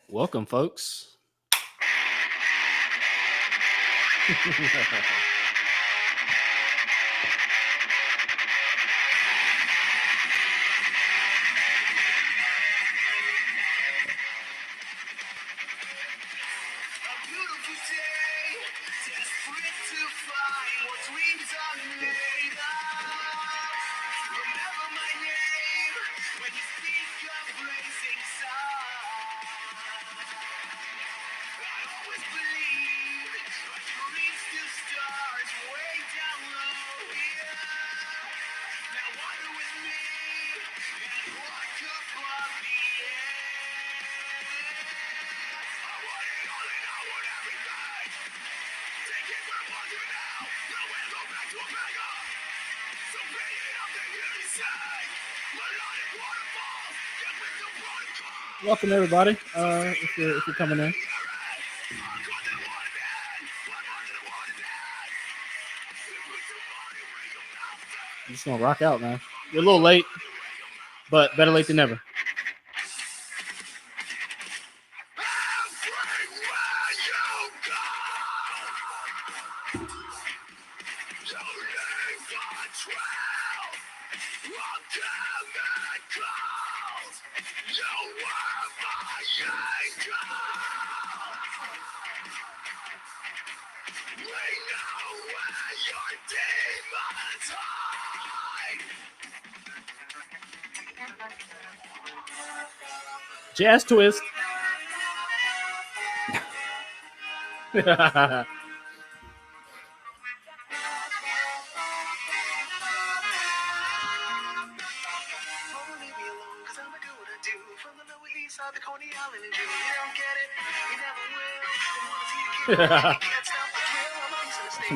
Welcome, folks. Welcome, everybody. If you're coming in, I'm just gonna rock out, man. You're a little late, but better late than never. Jazz twist. Some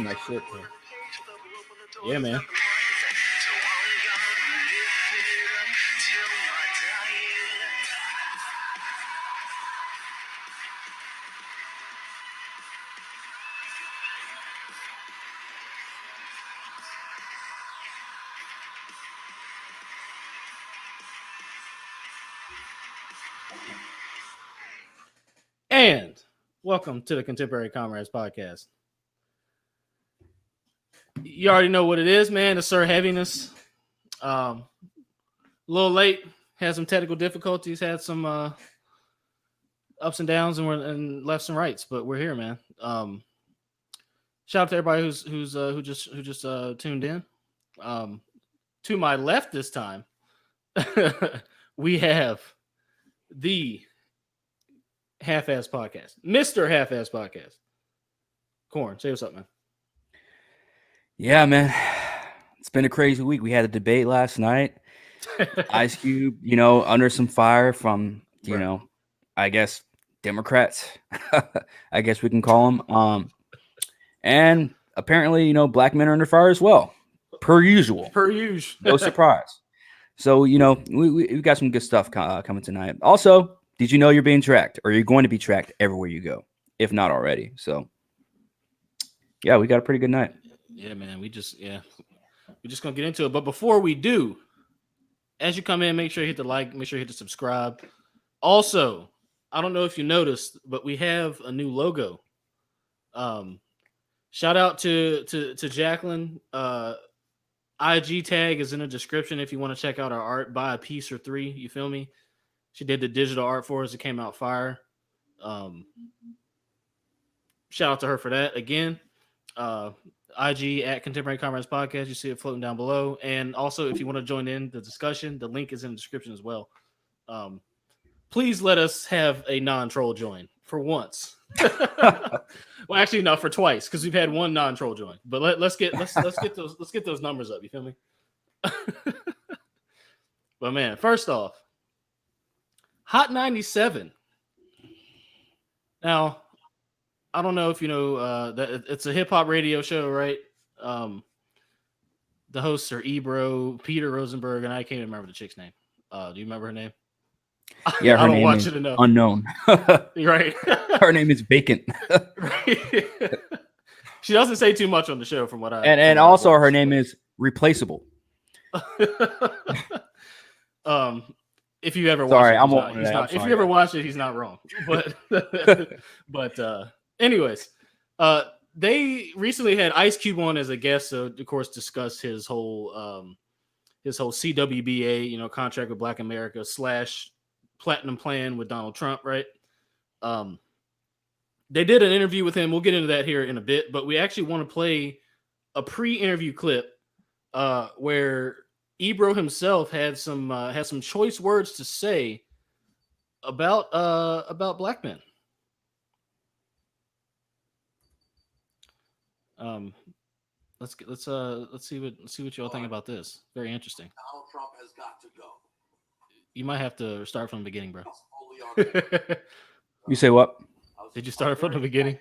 nice shit, man. Yeah, man. And welcome to the Contemporary Comrades podcast. You already know what it is, man. The Sir Heaviness. A little late. Had some technical difficulties. Had some ups and downs, and lefts and rights. But we're here, man. Shout out to everybody who just tuned in. To my left this time, we have the Half-Ass Podcast, Mr. Half-Ass Podcast. Corn, say what's up, man. Yeah, man. It's been a crazy week. We had a debate last night. Ice Cube, under some fire from, I guess, Democrats. I guess we can call them. And apparently, black men are under fire as well. Per usual. No surprise. So, we got some good stuff coming tonight. Also, did you know you're being tracked, or you're going to be tracked everywhere you go, if not already? So, yeah, we got a pretty good night. Yeah, man. We're just gonna get into it. But before we do, as you come in, make sure you hit the like, make sure you hit the subscribe. Also, I don't know if you noticed, but we have a new logo. Shout out to Jacqueline. IG tag is in the description if you want to check out our art. Buy a piece or 3. You feel me? She did the digital art for us. It came out fire. Shout out to her for that. Again, IG at Contemporary Comrades Podcast. You see it floating down below. And also, if you want to join in the discussion, the link is in the description as well. Please let us have a non-troll join for once. Well, actually, no, for twice, because we've had one non-troll join. But let's get those numbers up. You feel me? But man, first off, Hot97. Now, I don't know if you know that it's a hip hop radio show, right? The hosts are Ebro, Peter Rosenberg, and I can't even remember the chick's name. Do you remember her name? Yeah, her I don't name want is you to know. Unknown. Right. Her name is Vacant. Right. She doesn't say too much on the show, from what I. And also her name is Replaceable. If you ever watch Sorry, it, I'm he's not. If you ever watch it, he's not wrong. But anyways, they recently had Ice Cube on as a guest, so of course discuss his whole CWBA, contract with Black America / platinum plan with Donald Trump, right? They did an interview with him. We'll get into that here in a bit, but we actually want to play a pre-interview clip where Ebro himself had some choice words to say about black men. Let's see what y'all think about this. Very interesting. Donald Trump has got to go. You might have to start from the beginning, bro. You say what? Did you start from the beginning?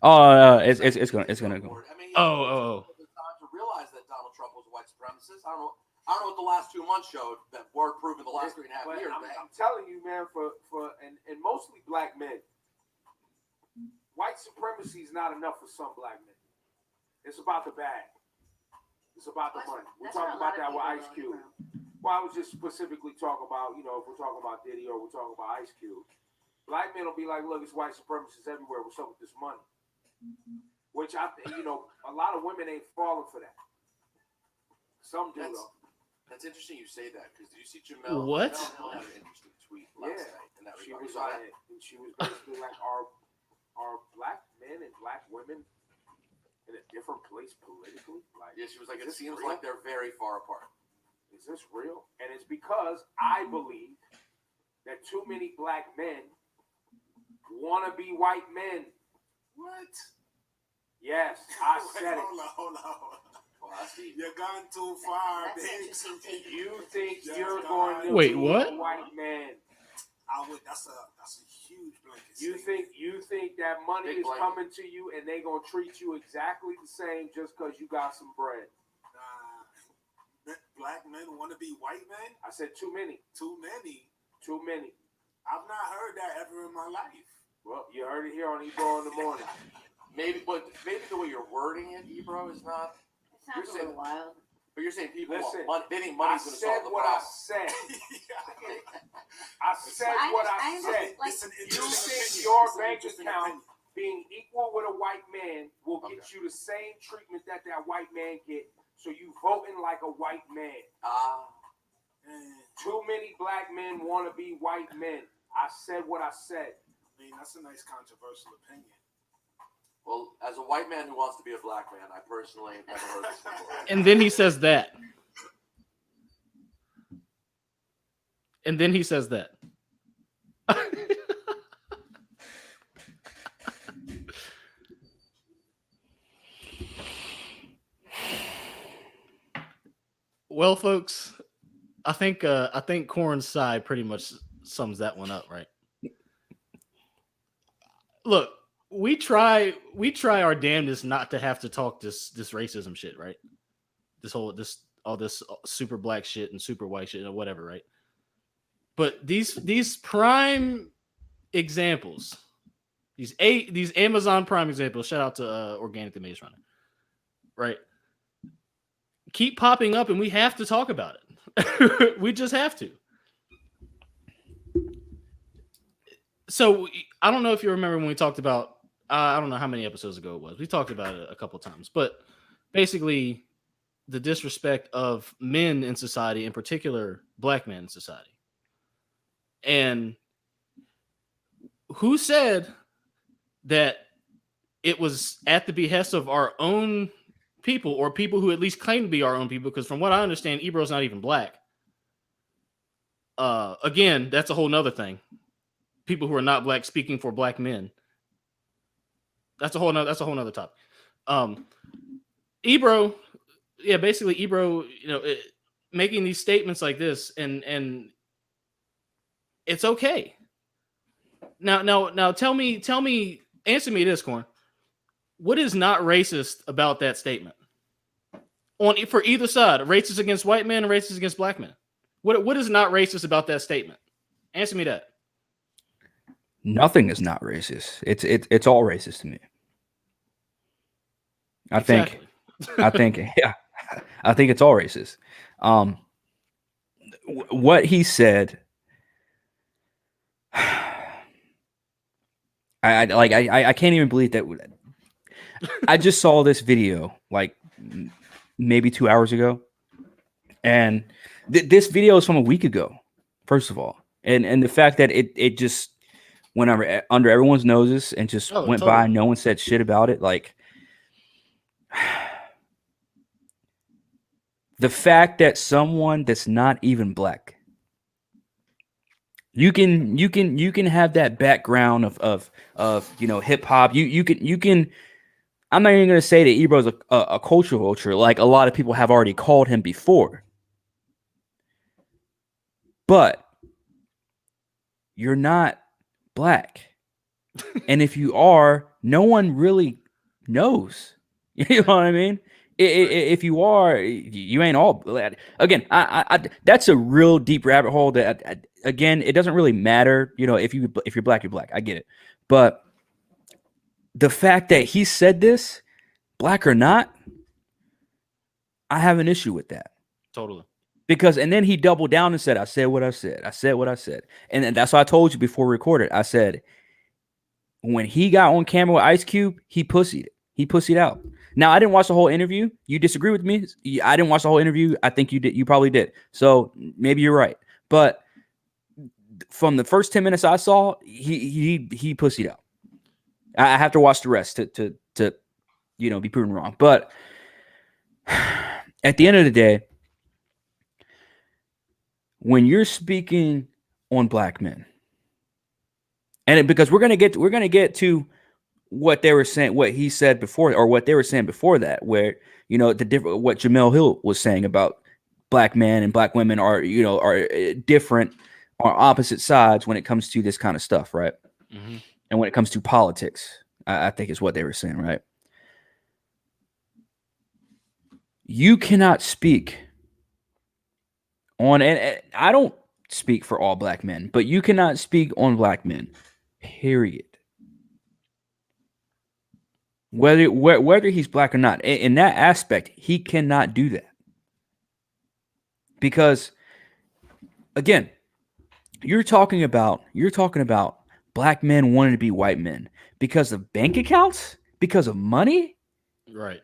Oh, it's gonna go. Oh. To realize that Donald Trump was a white supremacist. I don't know what the last 2 months showed that were proven the last 3.5 years. I'm telling you, man, and mostly black men, white supremacy is not enough for some black men. It's about the bag. It's about the money. We're talking about that with Ice Cube. Well, I was just specifically talking about, if we're talking about Diddy or we're talking about Ice Cube. Black men will be like, look, it's white supremacists everywhere. What's up with this money? Which I think, a lot of women ain't falling for that. Some do, though. That's interesting you say that, because you see Jamel. What? Jamel had an interesting tweet last night in that she regard. she was basically like, are black men and black women in a different place politically? Like, yeah, she was like, it seems like they're very far apart. Is this real? And it's because I believe that too many black men want to be white men. What? Yes, I said it. Hold on. Well, You're gone too far, babe. You think you're going to Wait, be what? a white man? That's a huge blanket. You think that money is coming to you and they gonna treat you exactly the same just because you got some bread? Nah, black men want to be white men? I said too many. Too many. I've not heard that ever in my life. Well, you heard it here on Ebro in the morning. Maybe the way you're wording it, Ebro, is not. It sounds a little wild. But you're saying people Listen, want money. They think money's going to solve the problem. I said what I said. You think your bank account being equal with a white man will get you the same treatment that white man get, so you voting like a white man. Too many black men want to be white men. I said what I said. I mean, that's a nice controversial opinion. Well, as a white man who wants to be a black man, I personally have never heard this before. And then he says that. Well, folks, I think Corn's side pretty much sums that one up, right? Look, we try our damnedest not to have to talk this racism shit, right? All this super black shit and super white shit or whatever, right? But these prime examples, these Amazon Prime examples, shout out to Organic the Maze Runner, right? Keep popping up and we have to talk about it. We just have to. So I don't know if you remember when we talked about, I don't know how many episodes ago it was. We talked about it a couple of times, but basically the disrespect of men in society, in particular black men in society. And who said that it was at the behest of our own people, or people who at least claim to be our own people? Because from what I understand, Ebro's not even black. Again, that's a whole nother thing. People who are not black speaking for black men. That's a whole nother topic. Ebro, basically Ebro, making these statements like this, and it's okay. Now tell me, answer me this, Corn. What is not racist about that statement? For either side, racist against white men and racist against black men. What is not racist about that statement? Answer me that. Nothing is not racist. It's all racist to me. I think it's all racist. what he said, I can't even believe that. I just saw this video like maybe 2 hours ago, and this video is from a week ago. First of all, and the fact that it just went under everyone's noses and just went by, and no one said shit about it. Like the fact that someone that's not even black, you can have that background of hip hop. You can. I'm not even going to say that Ebro's a culture vulture, like a lot of people have already called him before. But you're not black. And if you are, no one really knows. You know what I mean? If you are, you ain't all black. Again, I that's a real deep rabbit hole that, again, it doesn't really matter. If you're black, you're black. I get it. But the fact that he said this, black or not, I have an issue with that. Totally. And then he doubled down and said, I said what I said. I said what I said. And that's what I told you before we recorded. I said, when he got on camera with Ice Cube, he pussied it. He pussied out. Now, I didn't watch the whole interview. You disagree with me? I didn't watch the whole interview. I think you did. You probably did. So maybe you're right. But from the first 10 minutes I saw, he pussied out. I have to watch the rest to be proven wrong. But at the end of the day, when you're speaking on black men, and because we're gonna get to what they were saying, what he said before, or what they were saying before that, where what Jamel Hill was saying about black men and black women are different, are opposite sides when it comes to this kind of stuff, right? Mm-hmm. And when it comes to politics, I think is what they were saying, right? You cannot speak on, and I don't speak for all black men, but you cannot speak on black men, period. Whether he's black or not, in that aspect, he cannot do that. Because, again, you're talking about black men wanting to be white men because of bank accounts, because of money. Right.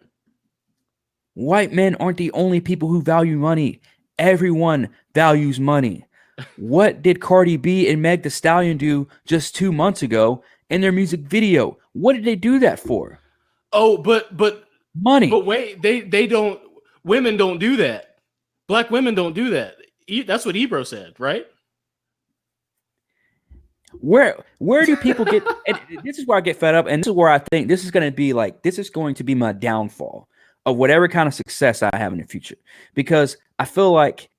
White men aren't the only people who value money. Everyone values money. What did Cardi B and Meg Thee Stallion do just 2 months ago in their music video? What did they do that for? Oh, but money. But wait, they don't. Women don't do that. Black women don't do that. That's what Ebro said, right? Where do people get? And this is where I get fed up, and this is where I think this is going to be my downfall of whatever kind of success I have in the future, because I feel like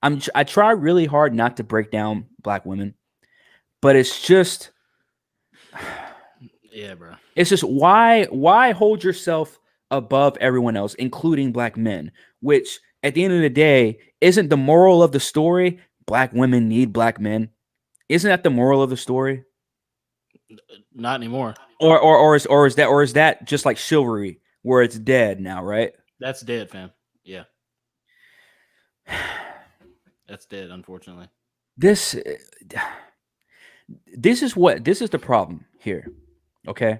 I try really hard not to break down black women, but it's just, yeah, bro. It's just why hold yourself above everyone else, including black men, which at the end of the day isn't the moral of the story. Black women need black men. Isn't that the moral of the story? Not anymore. Or is that just like chivalry, where it's dead now, right? That's dead, fam. Yeah. That's dead, unfortunately. This is the problem here. Okay?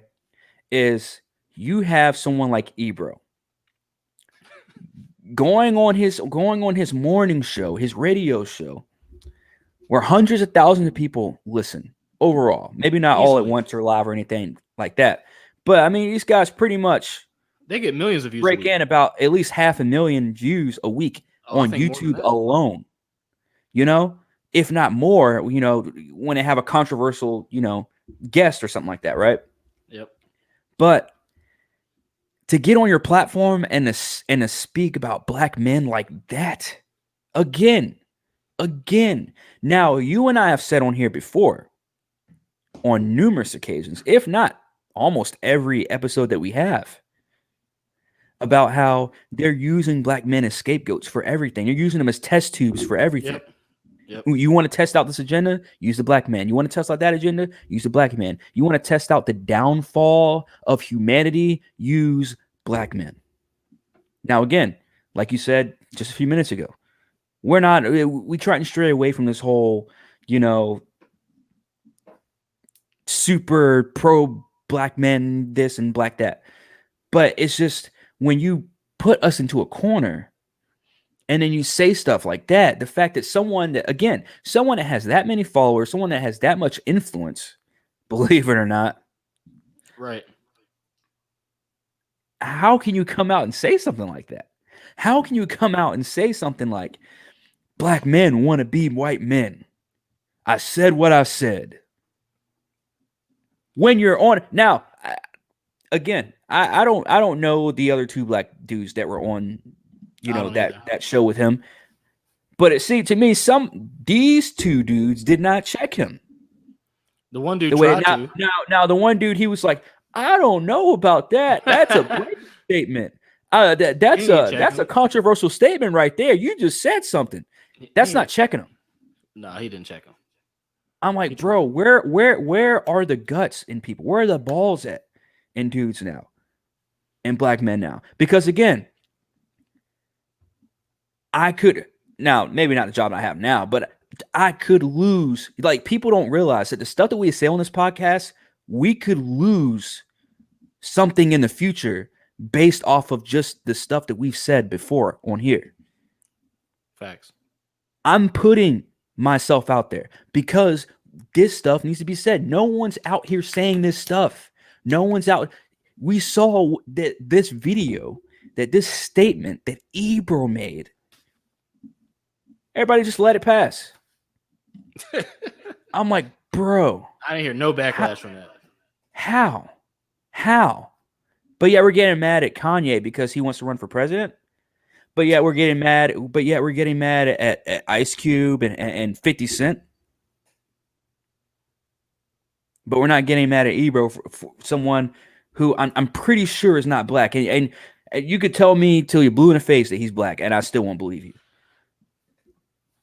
Is you have someone like Ebro going on his morning show, his radio show, where hundreds of thousands of people listen overall. Maybe not all at once or live or anything like that. But I mean, these guys pretty much, they get millions of views. Break in about at least 500,000 views a week on YouTube alone. If not more, when they have a controversial, guest or something like that, right? Yep. But to get on your platform and to speak about black men like that, again, now you and I have said on here before, on numerous occasions, if not almost every episode that we have, about how they're using black men as scapegoats for everything. You're using them as test tubes for everything. Yep. You want to test out this agenda? Use the black man. You want to test out that agenda? Use the black man. You want to test out the downfall of humanity? Use black men. Now, again, like you said just a few minutes ago, We're not. We try and stray away from this whole, super pro black men this and black that. But it's just when you put us into a corner and then you say stuff like that, the fact that someone that has that many followers, someone that has that much influence, believe it or not, Right. how can you come out and say something like that? How can you come out and say something like, black men want to be white men? I said what I said. When you're on now, again, I don't know the other two black dudes that were on, that show with him, but it seemed to me these two dudes did not check him. The one dude tried to. Now the one dude, he was like, I don't know about that. That's a great statement. That's a controversial statement right there. You just said something. That's not checking him. No, he didn't check him. I'm like, bro, where are the guts in people? Where are the balls at in dudes now? And black men now? Because again, I could now, maybe not the job I have now, but I could lose. Like, people don't realize that the stuff that we say on this podcast, we could lose something in the future based off of just the stuff that we've said before on here. Facts. I'm putting myself out there because this stuff needs to be said. No one's out here saying this stuff. No one's out. We saw that this video, that this statement that Ebro made. Everybody just let it pass. I'm like, bro. I didn't hear no backlash from that. How? But yeah, we're getting mad at Kanye because he wants to run for president. But yeah, we're getting mad. At Ice Cube and 50 Cent. But we're not getting mad at Ebro for someone who I'm pretty sure is not black. And you could tell me till you're blue in the face that he's black, and I still won't believe you.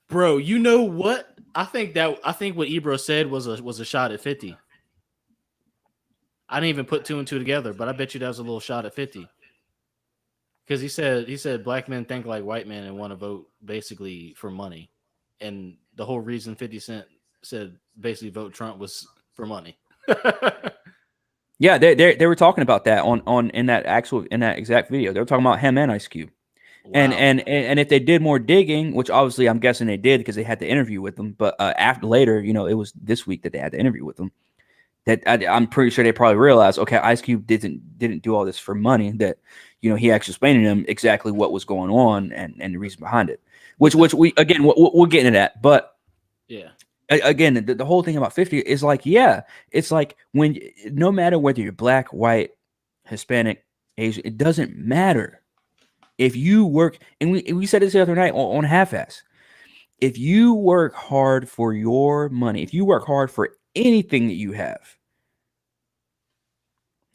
Bro, you know what? I think what Ebro said was a shot at 50. I didn't even put two and two together, but I bet you that was a little shot at 50. Because he said black men think like white men and want to vote basically for money. And the whole reason 50 Cent said basically vote Trump was for money. Yeah, they were talking about that in that exact video. They were talking about him and Ice Cube. Wow. And if they did more digging, which obviously I'm guessing they did because they had the interview with them, but after later, it was this week that they had the interview with them. That I'm pretty sure they probably realized, okay, Ice Cube didn't do all this for money. That he actually explained to them exactly what was going on and the reason behind it. Which we again we'll get into that, but yeah. Again, the whole thing about 50 is like, yeah, it's like when no matter whether you're black, white, Hispanic, Asian, it doesn't matter. If you work, and we said this the other night on Half-Ass, if you work hard for your money, if you work hard for anything that you have,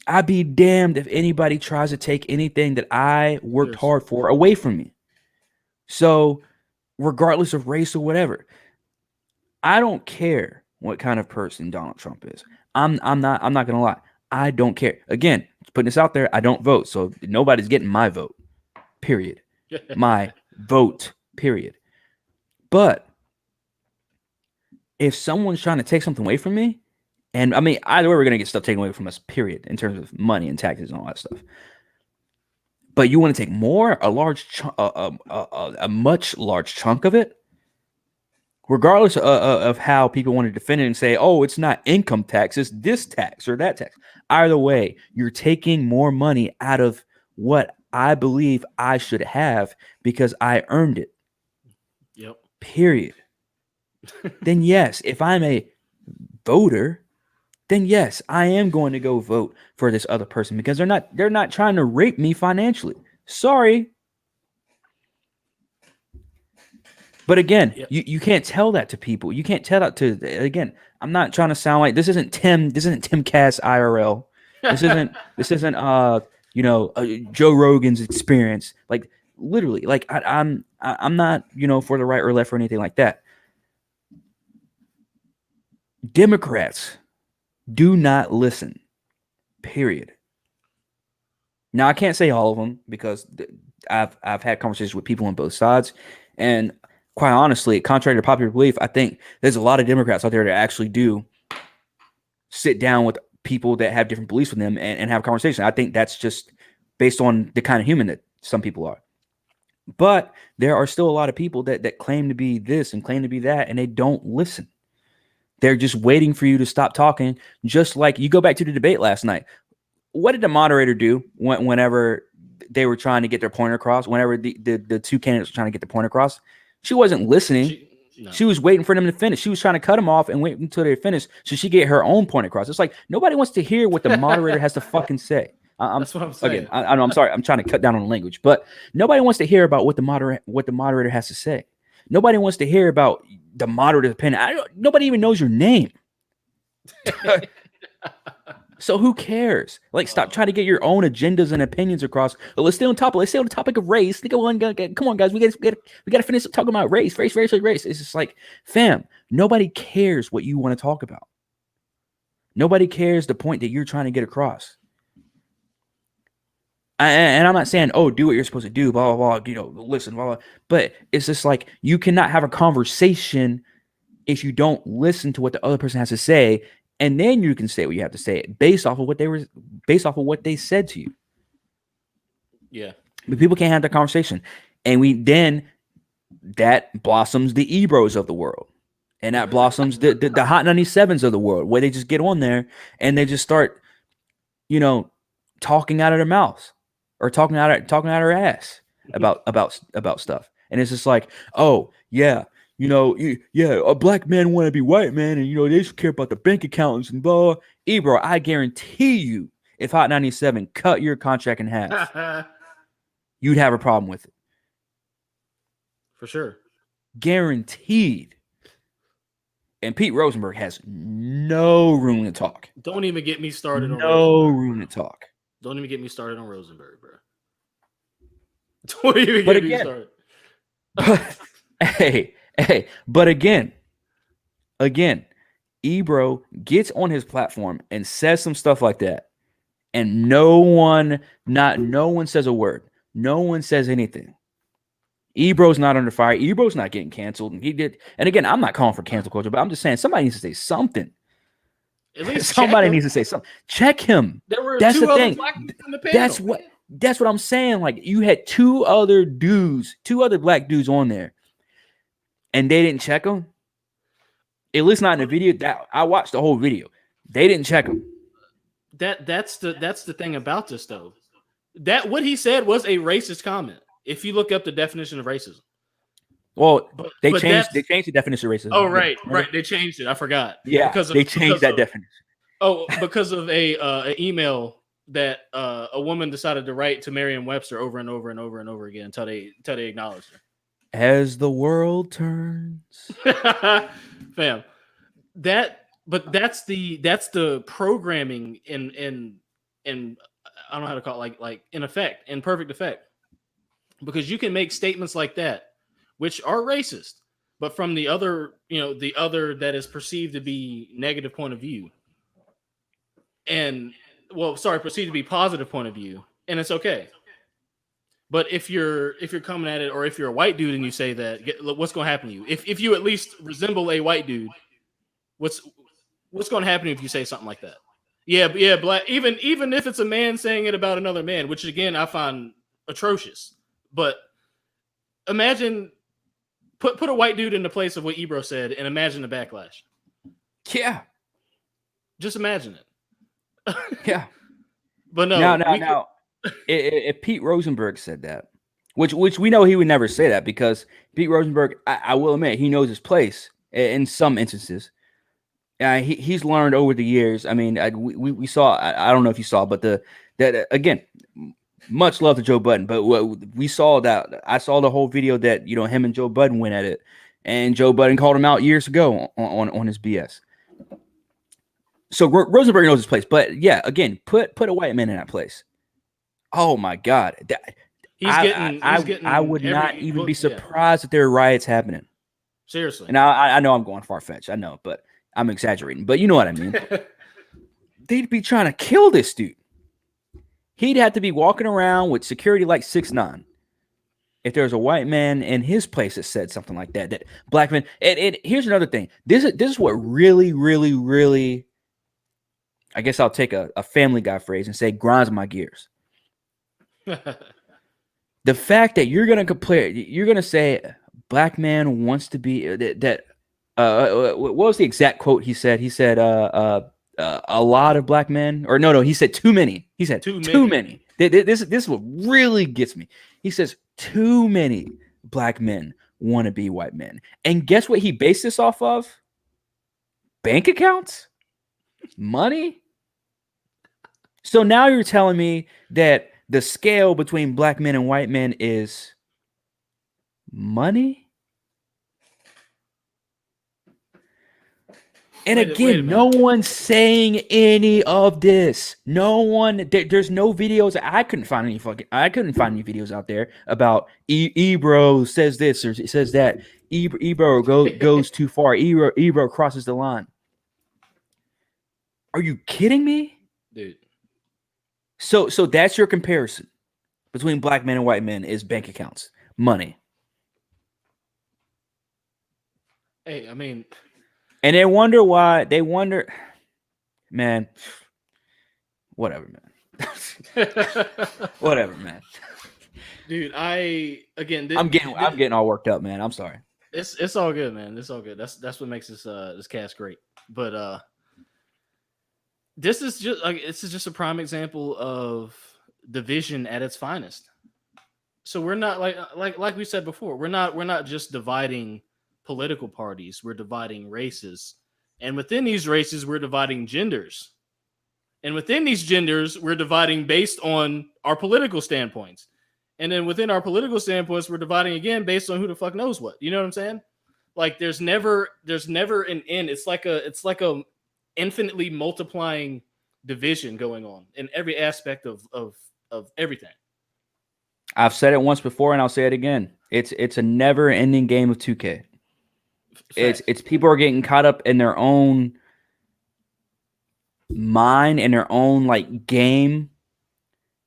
I'd be damned if anybody tries to take anything that I worked hard for away from me. So, regardless of race or whatever, I don't care what kind of person Donald Trump is. I'm not gonna lie. I don't care. Again, putting this out there, I don't vote, so nobody's getting my vote. Period. My vote. Period. But if someone's trying to take something away from me, and I mean, either way, we're gonna get stuff taken away from us. Period. In terms of money and taxes and all that stuff. But you want to take more, a much large chunk of it. Regardless of how people want to defend it and say, oh, it's not income tax, it's this tax or that tax. Either way, you're taking more money out of what I believe I should have because I earned it. Yep. Period. Then yes, if I'm a voter, then yes, I am going to go vote for this other person because they're not trying to rape me financially. Sorry. But again, you can't tell that to people. You can't tell that to, again, I'm not trying to sound like this isn't Tim Cass IRL. This isn't Joe Rogan's experience. Like literally, like I'm not, for the right or left or anything like that. Democrats do not listen. Period. Now I can't say all of them because I've had conversations with people on both sides, and quite honestly, contrary to popular belief, I think there's a lot of Democrats out there that actually do sit down with people that have different beliefs from them and have a conversation. I think that's just based on the kind of human that some people are. But there are still a lot of people that claim to be this and claim to be that, and they don't listen. They're just waiting for you to stop talking. Just like you go back to the debate last night. What did the moderator do whenever they were trying to get their point across? Whenever the two candidates were trying to get the point across, she wasn't listening. She was waiting for them to finish. She was trying to cut them off and wait until they finished so she get her own point across. It's like nobody wants to hear what the moderator has to fucking say. That's what I'm saying. Again, I know. I'm sorry. I'm trying to cut down on the language, but nobody wants to hear about what the moderator has to say. Nobody wants to hear about the moderator's opinion. Nobody even knows your name. So who cares? Like, stop trying to get your own agendas and opinions across. Well, let's stay on topic. Let's stay on the topic of race. Come on, guys. We got to finish talking about race. It's just like, fam, nobody cares what you want to talk about. Nobody cares the point that you're trying to get across. And I'm not saying, oh, do what you're supposed to do, blah, blah, blah, listen, blah, blah. But it's just like, you cannot have a conversation if you don't listen to what the other person has to say, and then you can say what you have to say based off of what they said to you. Yeah. But people can't have that conversation. And that blossoms the Ebros of the world. And that blossoms the Hot 97s of the world, where they just get on there and they just start, talking out of their mouths or talking out of their ass about stuff. And it's just like, oh yeah, a black man want to be white man, and they just care about the bank accounts and blah. Ebro, I guarantee you, if Hot 97 cut your contract in half, you'd have a problem with it. For sure. Guaranteed. And Pete Rosenberg has no room to talk. Don't even get me started on no room to talk. Don't even get me started on Rosenberg, bro. Don't even get me started. But again, Ebro gets on his platform and says some stuff like that, and no one says a word. No one says anything. Ebro's not under fire. Ebro's not getting canceled. And again, I'm not calling for cancel culture, but I'm just saying somebody needs to say something. At least somebody needs to say something. Check him. That's the thing. That's what I'm saying. Like, you had two other black dudes on there, and they didn't check them. At least not in the video. That I watched the whole video. They didn't check them. That's the thing about this though. That what he said was a racist comment. If you look up the definition of racism. Well, they changed the definition of racism. Oh, right. They changed it. I forgot. Yeah, they changed that definition. Oh, because of an email that a woman decided to write to Merriam-Webster over and over and over and over again until they acknowledged her. As the world turns. Fam. That's the programming in I don't know how to call it, like in perfect effect. Because you can make statements like that, which are racist, but from the other that is perceived to be negative point of view, perceived to be positive point of view, and it's okay. But if you're coming at it, or if you're a white dude and you say that, what's going to happen to you? If you at least resemble a white dude, what's going to happen if you say something like that? Yeah, black. Even if it's a man saying it about another man, which again I find atrocious. But imagine put a white dude in the place of what Ebro said, and imagine the backlash. Yeah, just imagine it. Yeah, but no. Now, if Pete Rosenberg said that, which we know he would never say that, because Pete Rosenberg, I will admit, he knows his place in some instances. He's learned over the years. I mean, we saw. I don't know if you saw, but that again. Much love to Joe Budden, but we saw that I saw the whole video that him and Joe Budden went at it, and Joe Budden called him out years ago on his BS. So Rosenberg knows his place, but yeah, again, put a white man in that place. Oh my God, I would not even be surprised if there are riots happening. Seriously, and I know I'm going far fetched, I know, but I'm exaggerating. But you know what I mean. They'd be trying to kill this dude. He'd have to be walking around with security like 6'9". if there was a white man in his place that said something like that, that black men. And here's another thing. This is what really, really, really. I guess I'll take a Family Guy phrase and say grinds my gears. The fact that you're gonna compare, you're gonna say black man wants to be what was the exact quote he said? He said a lot of black men, or no, he said too many. He said too many. This is what really gets me. He says too many black men want to be white men, and guess what he based this off of? Bank accounts, money. So now you're telling me that the scale between black men and white men is money? And again, no one's saying any of this. No one. There's no videos. I couldn't find any videos out there about Ebro says this or says that. Ebro goes too far. Ebro crosses the line. Are you kidding me, dude? So that's your comparison between black men and white men is bank accounts, money. Hey, I mean, and they wonder, man. Whatever, man. Whatever, man. Dude, I'm getting all worked up, man. I'm sorry. It's all good, man. It's all good. That's what makes this cast great. But this is just a prime example of division at its finest. So we're not like we said before, we're not just dividing political parties, we're dividing races. And within these races, we're dividing genders. And within these genders, we're dividing based on our political standpoints. And then within our political standpoints, we're dividing again based on who the fuck knows what. You know what I'm saying? Like there's never an end. It's like a infinitely multiplying division going on in every aspect of everything. I've said it once before and I'll say it again. It's a never ending game of 2K. It's people are getting caught up in their own mind and their own like game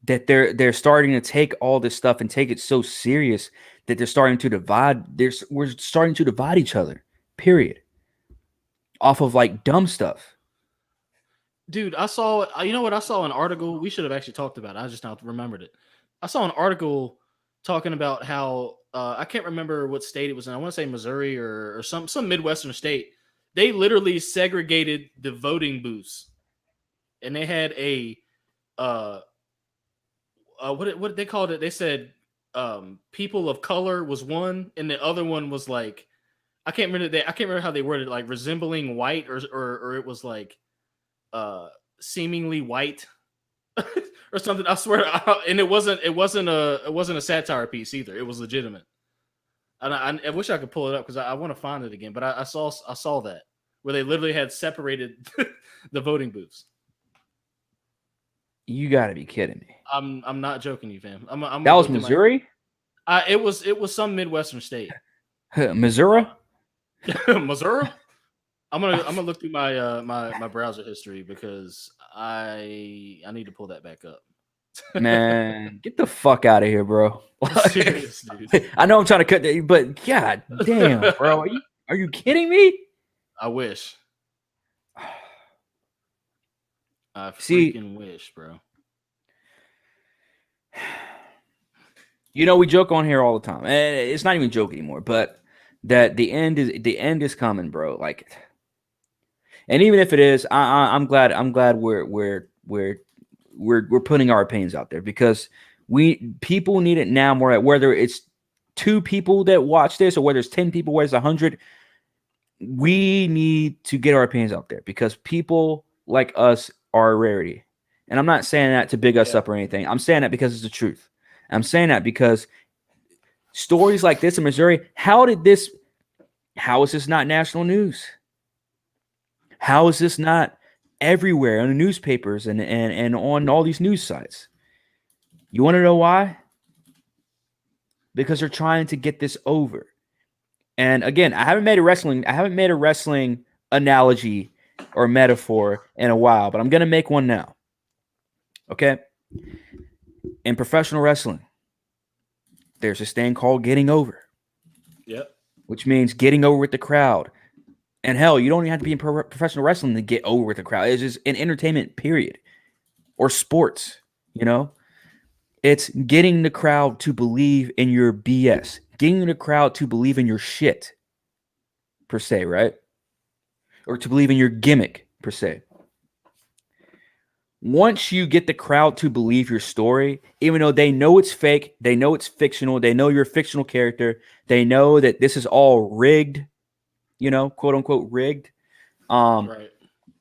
that they're starting to take all this stuff and take it so serious that they're starting to divide. We're starting to divide each other. Period. Off of like dumb stuff. Dude, I saw an article. We should have actually talked about it. I just now remembered it. I saw an article talking about how I can't remember what state it was in. I want to say Missouri or some Midwestern state. They literally segregated the voting booths, and they had what they called it? They said people of color was one, and the other one was like I can't remember how they worded it, like resembling white or it was like seemingly white or something. I swear, and it wasn't a satire piece either. It was legitimate. And I wish I could pull it up because I want to find it again. But I saw that where they literally had separated the voting booths. You got to be kidding me. I'm not joking, you fam. That was Missouri. It was some Midwestern state. Missouri. Missouri. I'm gonna look through my browser history because I need to pull that back up. Man, get the fuck out of here, bro. Serious, dude. I know I'm trying to cut that, but god damn, bro, are you kidding me? I wish. I freaking wish, bro. You know, we joke on here all the time. It's not even a joke anymore, but that the end is coming, bro. Like, and even if it is, I'm glad we're putting our opinions out there because people need it now more. Whether it's 2 people that watch this or whether it's 10 people, whether it's 100, we need to get our opinions out there because people like us are a rarity. And I'm not saying that to big us up or anything. I'm saying that because it's the truth. I'm saying that because stories like this in Missouri, how is this not national news? How is this not everywhere in the newspapers and on all these news sites? You want to know why? Because they're trying to get this over. And again, I haven't made a wrestling analogy or metaphor in a while, but I'm going to make one now. Okay? In professional wrestling, there's this thing called getting over, Yep. which means getting over with the crowd. And hell, you don't even have to be in professional wrestling to get over with the crowd. It's just an entertainment period or sports, you know? It's getting the crowd to believe in your BS, getting the crowd to believe in your shit, per se, right? Or to believe in your gimmick, per se. Once you get the crowd to believe your story, even though they know it's fake, they know it's fictional, they know you're a fictional character, they know that this is all rigged, you know, quote unquote rigged, Right.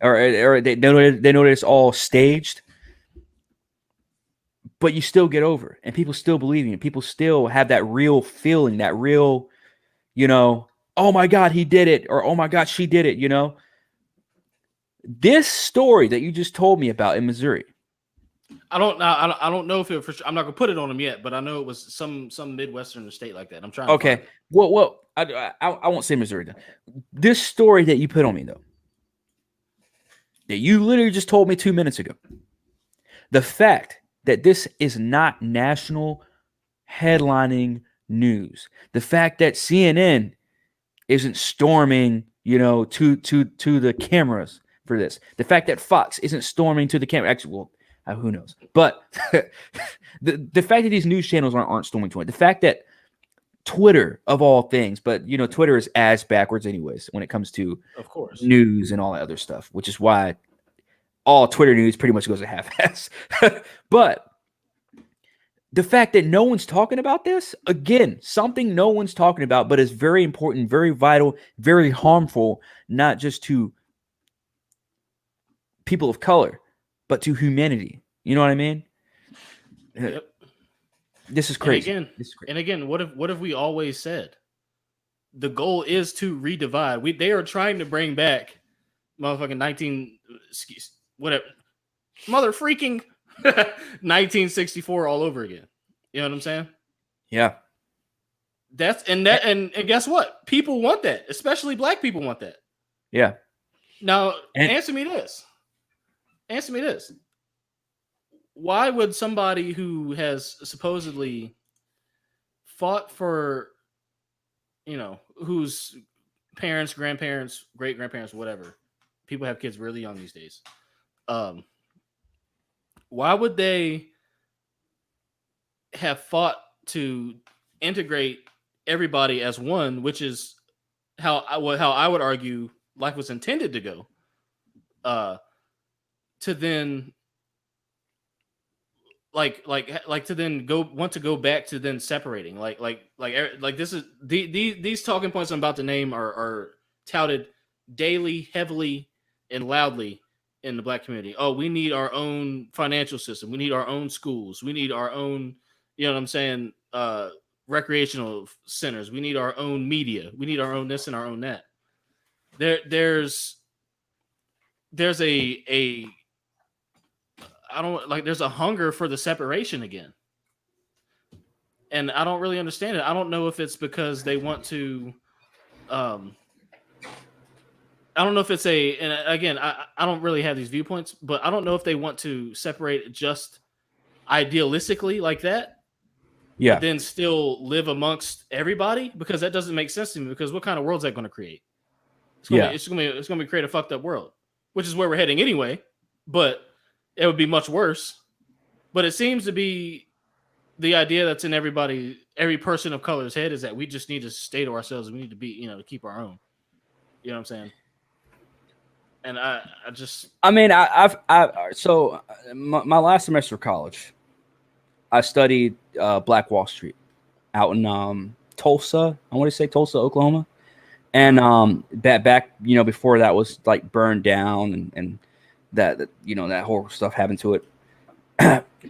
or they know that it's all staged, but you still get over it, and people still believe in you. People still have that real feeling, that real, you know, oh my God, he did it, or oh my God, she did it, you know. This story that you just told me about in Missouri, I don't know if it for sure. I'm not gonna put it on him yet, but I know it was some Midwestern state like that. I'm trying. To find it. Well, I won't say Missouri then. This story that you put on me though, that you literally just told me 2 minutes ago, the fact that this is not national headlining news, the fact that CNN isn't storming, you know, to the cameras for this, the fact that Fox isn't storming to the camera, actually, well. Who knows? But the fact that these news channels aren't storming to it, the fact that Twitter, of all things, but you know, Twitter is ass backwards anyways when it comes to, of course, news and all that other stuff, which is why all Twitter news pretty much goes a half-ass. But the fact that no one's talking about this, again, something no one's talking about, but is very important, very vital, very harmful, not just to people of color, but to humanity. You know what I mean? Yep. This is crazy. And again, what have we always said? The goal is to redivide. They are trying to bring back motherfucking 1964 all over again. You know what I'm saying? Yeah. And guess what? People want that, especially black people want that. Yeah. Now, answer me this. Why would somebody who has supposedly fought for, you know, whose parents, grandparents, great grandparents, whatever, people have kids really young these days. Why would they have fought to integrate everybody as one, which is how I would argue life was intended to go, to then to then want to go back to then separating like this is these talking points I'm about to name are touted daily, heavily and loudly in the black community. Oh, we need our own financial system, we need our own schools, we need our own, you know what I'm saying, recreational centers, we need our own media, we need our own this and our own that. There's a I don't like there's a hunger for the separation again. And I don't really understand it. I don't know if it's because they want to I don't know if it's and again, I don't really have these viewpoints, but I don't know if they want to separate just idealistically like that. Yeah. But then still live amongst everybody, because that doesn't make sense to me, because what kind of world is that going to create? It's going to create a fucked up world, which is where we're heading anyway, but it would be much worse. But it seems to be the idea that's in every person of color's head, is that we just need to stay to ourselves. We need to be, you know, to keep our own. You know what I'm saying? And so my last semester of college, I studied Black Wall Street out in Tulsa. I want to say Tulsa, Oklahoma. And back, you know, before that was like burned down and that you know, that horrible stuff happened to it.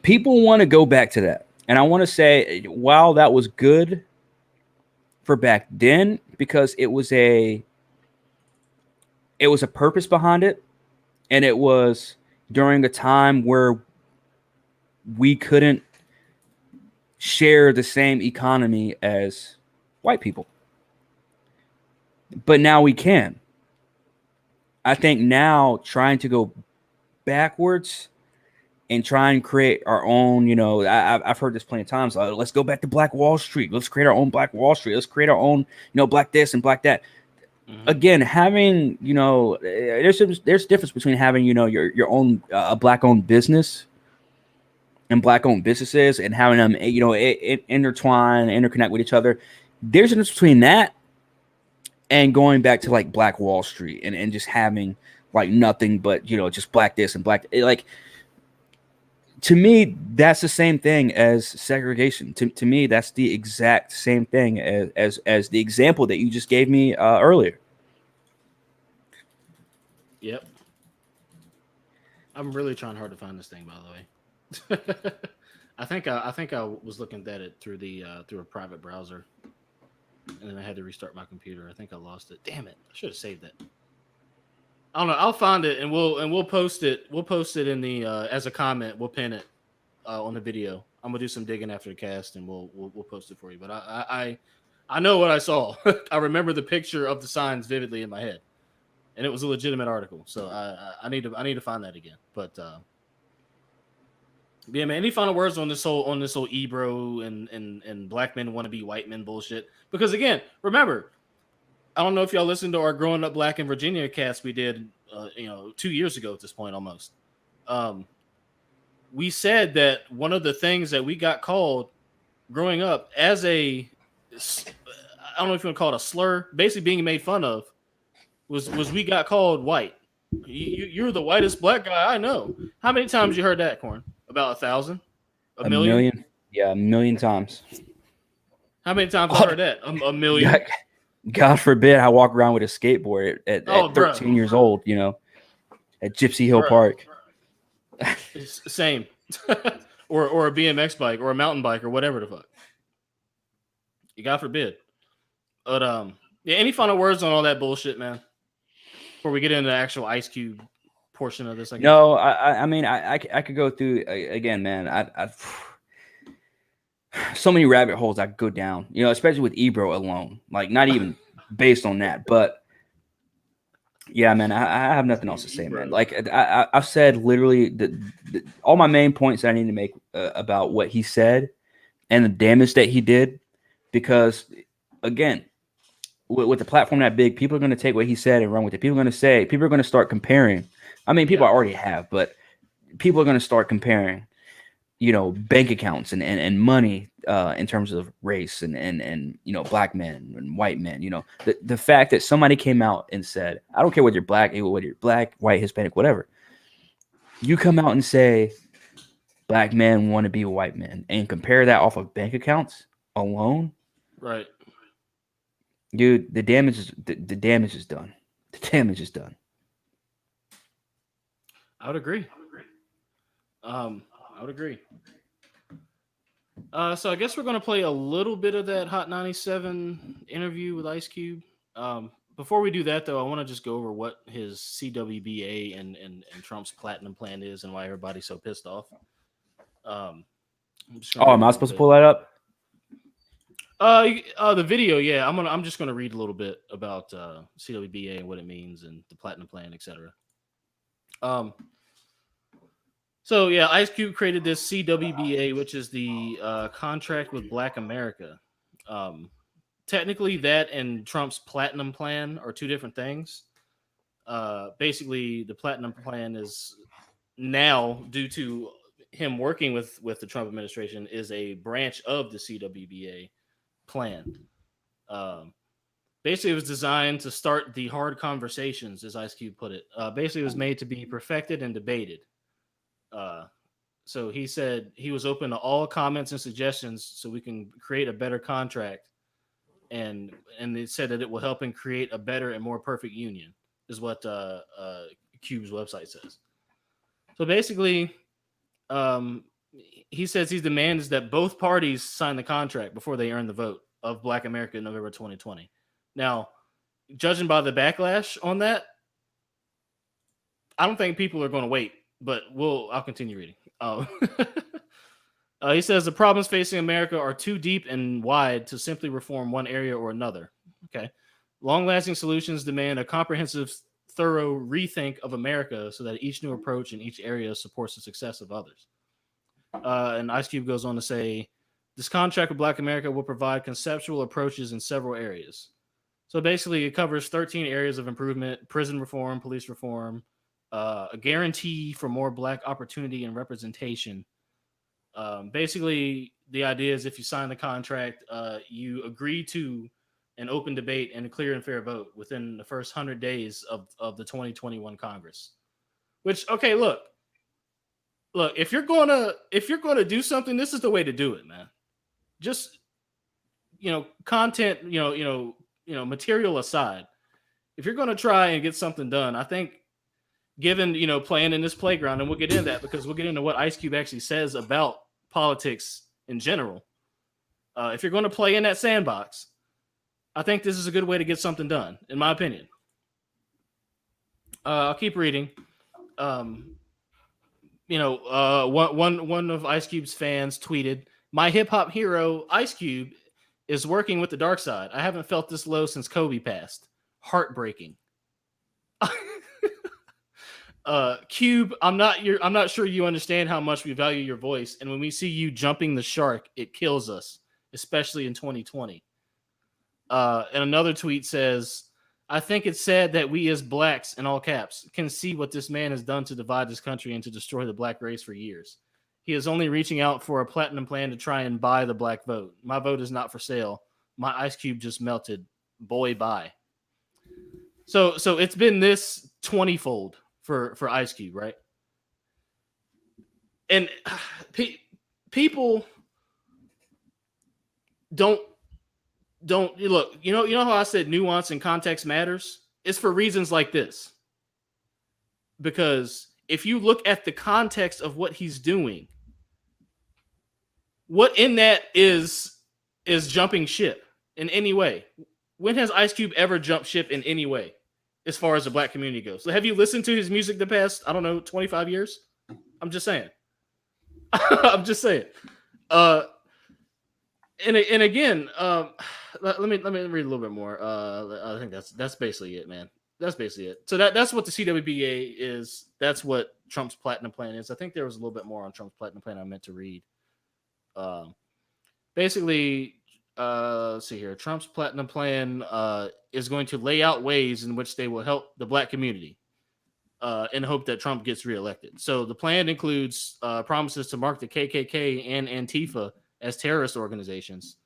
People want to go back to that. And I want to say, while that was good for back then, because it was a purpose behind it, and it was during a time where we couldn't share the same economy as white people. But now we can. I think now trying to go backwards and try and create our own, I've heard this plenty of times. Let's go back to Black Wall Street. Let's create our own Black Wall Street. Let's create our own, Black this and Black that. Mm-hmm. Again, having, there's difference between having, your own Black-owned business and Black-owned businesses and having them, intertwine, interconnect with each other. There's a difference between that and going back to like Black Wall Street and just having like nothing but, just Black this and Black, to me, that's the same thing as segregation. To me, that's the exact same thing as the example that you just gave me earlier. Yep. I'm really trying hard to find this thing, by the way. I think I was looking at it through a private browser, and then I had to restart my computer. I think I lost it. Damn it! I should have saved it. I don't know. I'll find it and we'll post it. We'll post it in the as a comment. We'll pin it on the video. I'm gonna do some digging after the cast and we'll post it for you. But I know what I saw. I remember the picture of the signs vividly in my head, and it was a legitimate article. So I need to find that again. But yeah, man. Any final words on this whole Ebro and black men want to be white men bullshit? Because again, remember. I don't know if y'all listened to our Growing Up Black in Virginia cast we did, 2 years ago at this point almost. We said that one of the things that we got called growing up as I don't know if you want to call it a slur, basically being made fun of, was we got called white. You're the whitest black guy I know. How many times you heard that, Corn? About 1,000? A million? Yeah, 1,000,000 times. How many times I heard that? A million? Yeah. God forbid I walk around with a skateboard at 13 years old, at Gypsy Hill Park. Same. or a BMX bike or a mountain bike or whatever the fuck. God forbid. But yeah, any final words on all that bullshit, man? Before we get into the actual Ice Cube portion of this, I guess. No, I mean I could go through again, man. I so many rabbit holes I could go down, especially with Ebro alone. Like, not even based on that, but yeah, man, I have nothing else to say, man. Like, I've said literally all my main points that I need to make about what he said and the damage that he did. Because, again, with the platform that big, people are going to take what he said and run with it. People are going to start comparing. I mean, people already have, but people are going to start comparing. Bank accounts and money in terms of race and black men and white men. The fact that somebody came out and said, I don't care whether you're black, white, Hispanic, whatever. You come out and say black men want to be white men and compare that off of bank accounts alone. Right. Dude, the damage is done. The damage is done. I would agree. I would agree. So I guess we're going to play a little bit of that Hot 97 interview with Ice Cube. Before we do that, though, I want to just go over what his CWBA and Trump's platinum plan is and why everybody's so pissed off. Am I supposed to pull that up? The video, yeah. I'm just going to read a little bit about CWBA and what it means and the platinum plan, etc. So, yeah, Ice Cube created this CWBA, which is the contract with Black America. Technically, that and Trump's platinum plan are two different things. Basically, the platinum plan is now, due to him working with the Trump administration, is a branch of the CWBA plan. Basically, it was designed to start the hard conversations, as Ice Cube put it. Basically, it was made to be perfected and debated. So he said he was open to all comments and suggestions so we can create a better contract. And they said that it will help and create a better and more perfect union, is what Cube's website says. So basically, he says he demands that both parties sign the contract before they earn the vote of Black America in November 2020. Now, judging by the backlash on that, I don't think people are going to wait. But I'll continue reading. He says the problems facing America are too deep and wide to simply reform one area or another. Okay. Long-lasting solutions demand a comprehensive thorough rethink of America so that each new approach in each area supports the success of others. And Ice Cube goes on to say, this contract with Black America will provide conceptual approaches in several areas. So basically, it covers 13 areas of improvement: prison reform, police reform, a guarantee for more Black opportunity and representation. Basically, the idea is if you sign the contract, you agree to an open debate and a clear and fair vote within the first 100 days of the 2021 Congress. Which, okay, look, if you're gonna do something, this is the way to do it, man. Just, content, material aside, if you're gonna try and get something done, I think, given playing in this playground, and we'll get into that because we'll get into what Ice Cube actually says about politics in general. If you're going to play in that sandbox, I think this is a good way to get something done, in my opinion. I'll keep reading. One of Ice Cube's fans tweeted, "My hip hop hero Ice Cube is working with the dark side. I haven't felt this low since Kobe passed. Heartbreaking." Cube, I'm not sure you understand how much we value your voice, and when we see you jumping the shark, it kills us, especially in 2020. And another tweet says, "I think it's sad that we as Blacks, in all caps, can see what this man has done to divide this country and to destroy the Black race for years. He is only reaching out for a platinum plan to try and buy the Black vote. My vote is not for sale. My Ice Cube just melted. Boy, bye." So it's been this 20-fold for Ice Cube, right? And people don't look. You know how I said nuance and context matters? It's for reasons like this. Because if you look at the context of what he's doing, what in that is jumping ship in any way? When has Ice Cube ever jumped ship in any way as far as the Black community goes? So have you listened to his music the past, 25 years? I'm just saying. I'm just saying. And again, let me read a little bit more. I think that's basically it, man. That's basically it. So that's what the CWBA is. That's what Trump's platinum plan is. I think there was a little bit more on Trump's platinum plan I meant to read. Basically, let's see here. Trump's platinum plan is going to lay out ways in which they will help the Black community in the hope that Trump gets reelected. So the plan includes promises to mark the KKK and Antifa as terrorist organizations.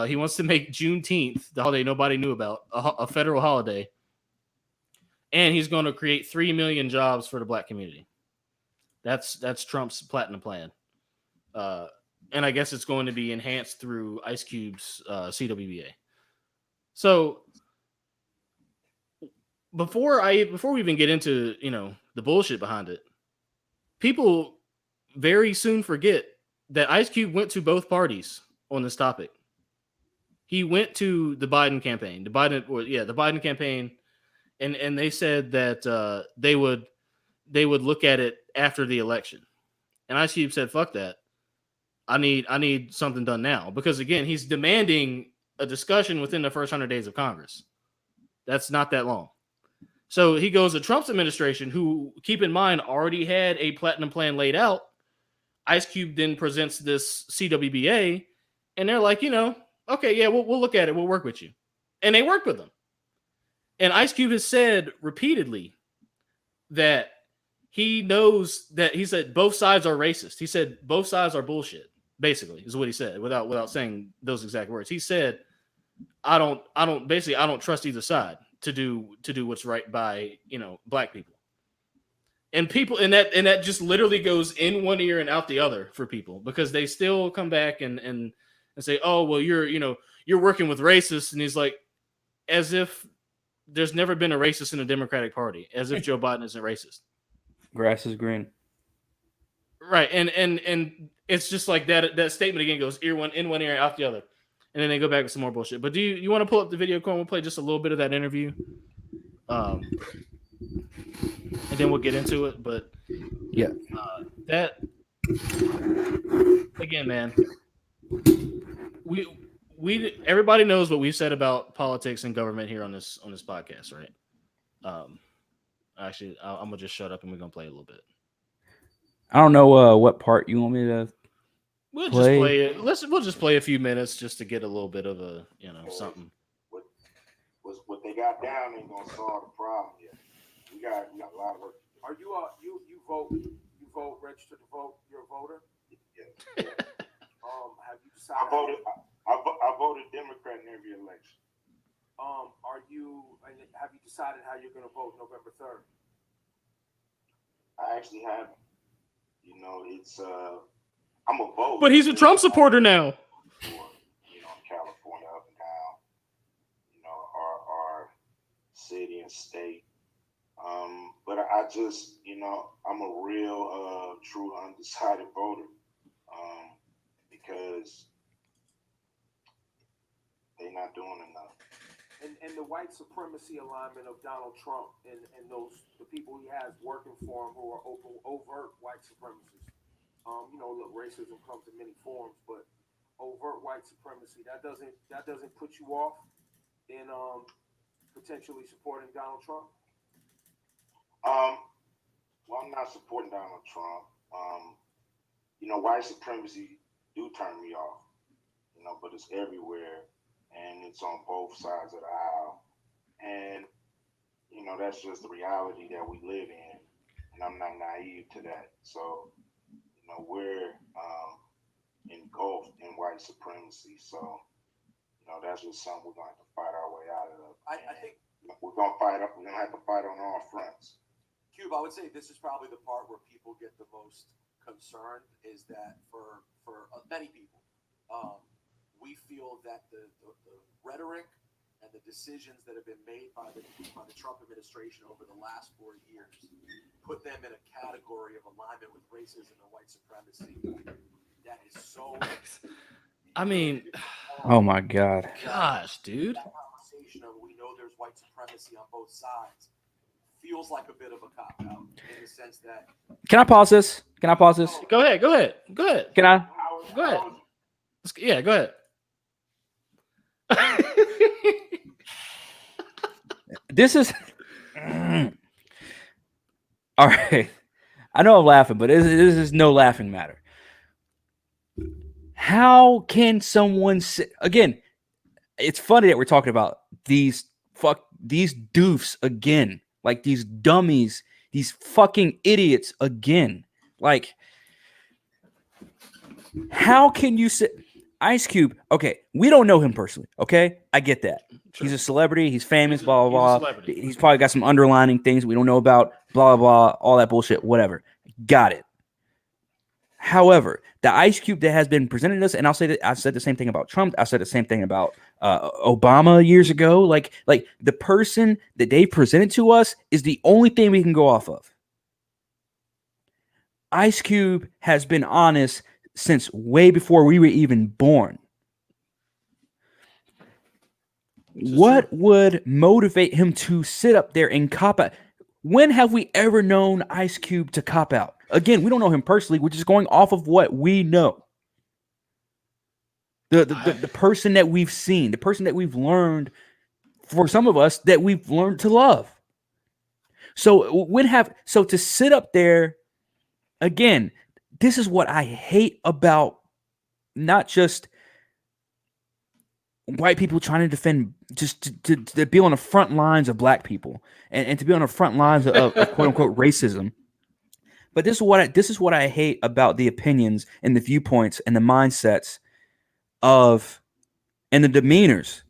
He wants to make Juneteenth, the holiday nobody knew about, a federal holiday. And he's going to create 3 million jobs for the Black community. That's Trump's platinum plan. And I guess it's going to be enhanced through Ice Cube's CWBA. So before we even get into the bullshit behind it, people very soon forget that Ice Cube went to both parties on this topic. He went to the Biden campaign, the Biden campaign, and they said that they would look at it after the election. And Ice Cube said, "Fuck that. I need something done now," because again, he's demanding a discussion within the first 100 days of Congress. That's not that long. So he goes to Trump's administration, who, keep in mind, already had a platinum plan laid out. Ice Cube then presents this CWBA, and they're like, okay, yeah, we'll look at it. We'll work with you. And they work with them. And Ice Cube has said repeatedly that he knows that, he said both sides are racist. He said both sides are bullshit, basically, is what he said without saying those exact words. He said, I don't trust either side to do what's right by, Black people. And people, and that just literally goes in one ear and out the other for people, because they still come back and say, "Oh, well, you're working with racists." And he's like, as if there's never been a racist in the Democratic Party, as if Joe Biden isn't racist. Grass is green. Right. And it's just like that statement again goes in one ear and out the other. And then they go back with some more bullshit. But do you want to pull up the video, Corn? We'll play just a little bit of that interview. And then we'll get into it. But yeah, that again, man, we everybody knows what we've said about politics and government here on this podcast, right? Actually, I'm gonna just shut up and we're gonna play a little bit. I don't know what part you want me to. We'll Play. just play it. We'll just play a few minutes just to get a little bit of a something. What they got down ain't gonna solve the problem yet. We got a lot of work. Are you you vote registered to vote? You're a voter. Yeah. Have you decided? I voted Democrat in every election. Have you decided how you're going to vote November 3rd? I actually haven't. You know, it's I'm a vote. But he's a Trump supporter now. For, California up and down. Our city and state. But I just, I'm a real, true undecided voter. Because they're not doing enough. And the white supremacy alignment of Donald Trump and the people he has working for him who are overt white supremacists. Look, racism comes in many forms, but overt white supremacy that doesn't put you off in potentially supporting Donald Trump. Well, I'm not supporting Donald Trump. White supremacy do turn me off. But it's everywhere. And it's on both sides of the aisle. And, that's just the reality that we live in. And I'm not naive to that. So, we're engulfed in white supremacy. So, that's just something we're going to have to fight our way out of. I think we're going to fight up. We're going to have to fight on all fronts. Cube, I would say this is probably the part where people get the most concerned is that for many people, we feel that the rhetoric and the decisions that have been made by the Trump administration over the last 4 years put them in a category of alignment with racism and white supremacy. That is so. I mean, oh my God. Gosh, dude. That conversation of we know there's white supremacy on both sides feels like a bit of a cop out in the sense that. Can I pause this? Go ahead. Can I? Go ahead. Yeah, go ahead. This is all right. I know I'm laughing, but this is no laughing matter. How can someone say, again? It's funny that we're talking about these doofs again, like these dummies, these fucking idiots again. Like, how can you say? Ice Cube, okay, we don't know him personally, okay? I get that. Sure. He's a celebrity, he's famous, blah, blah, blah. He's probably got some underlining things we don't know about, blah, blah, all that bullshit, whatever. Got it. However, the Ice Cube that has been presented to us, and I'll say that I said the same thing about Trump, I said the same thing about Obama years ago, like the person that they presented to us is the only thing we can go off of. Ice Cube has been honest since way before we were even born. What would motivate him to sit up there and cop out? When have we ever known Ice Cube to cop out? Again, we don't know him personally. We're just going off of what we know. The person that we've seen, the person that we've learned, for some of us, that we've learned to love. So to sit up there, again, this is what I hate about not just white people trying to defend, just to be on the front lines of black people and to be on the front lines of quote unquote racism. But this is what I hate about the opinions and the viewpoints and the mindsets of, and the demeanors.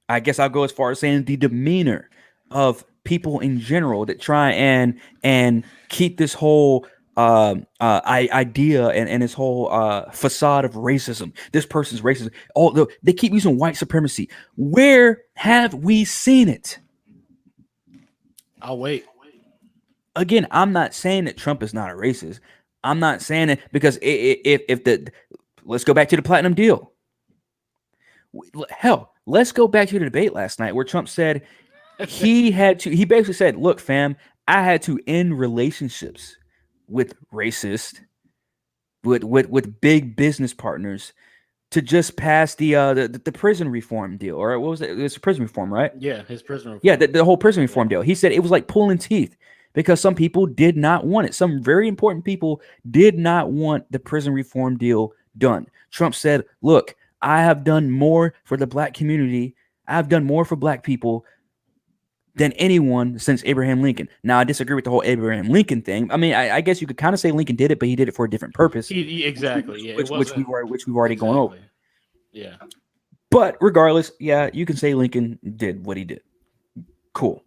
I guess I'll go as far as saying the demeanor of people in general that try and keep this whole idea and this whole facade of racism. This person's racism. Although they keep using white supremacy. Where have we seen it? I'll wait. Again, I'm not saying that Trump is not a racist. I'm not saying it because let's go back to the platinum deal. Hell, let's go back to the debate last night where Trump said he basically said, look, fam, I had to end relationships with racist, with big business partners to just pass the prison reform deal. Or what was it? It was prison reform, right? Yeah, his prison reform. Yeah, the whole prison reform deal. He said it was like pulling teeth. because some people did not want it. Some very important people did not want the prison reform deal done. Trump said, look, I have done more for the black community. I've done more for black people than anyone since Abraham Lincoln. Now, I disagree with the whole Abraham Lincoln thing. I mean, I guess you could kind of say Lincoln did it, but he did it for a different purpose. Exactly. Yeah. Which we've already gone over. Yeah. But regardless, yeah, you can say Lincoln did what he did. Cool.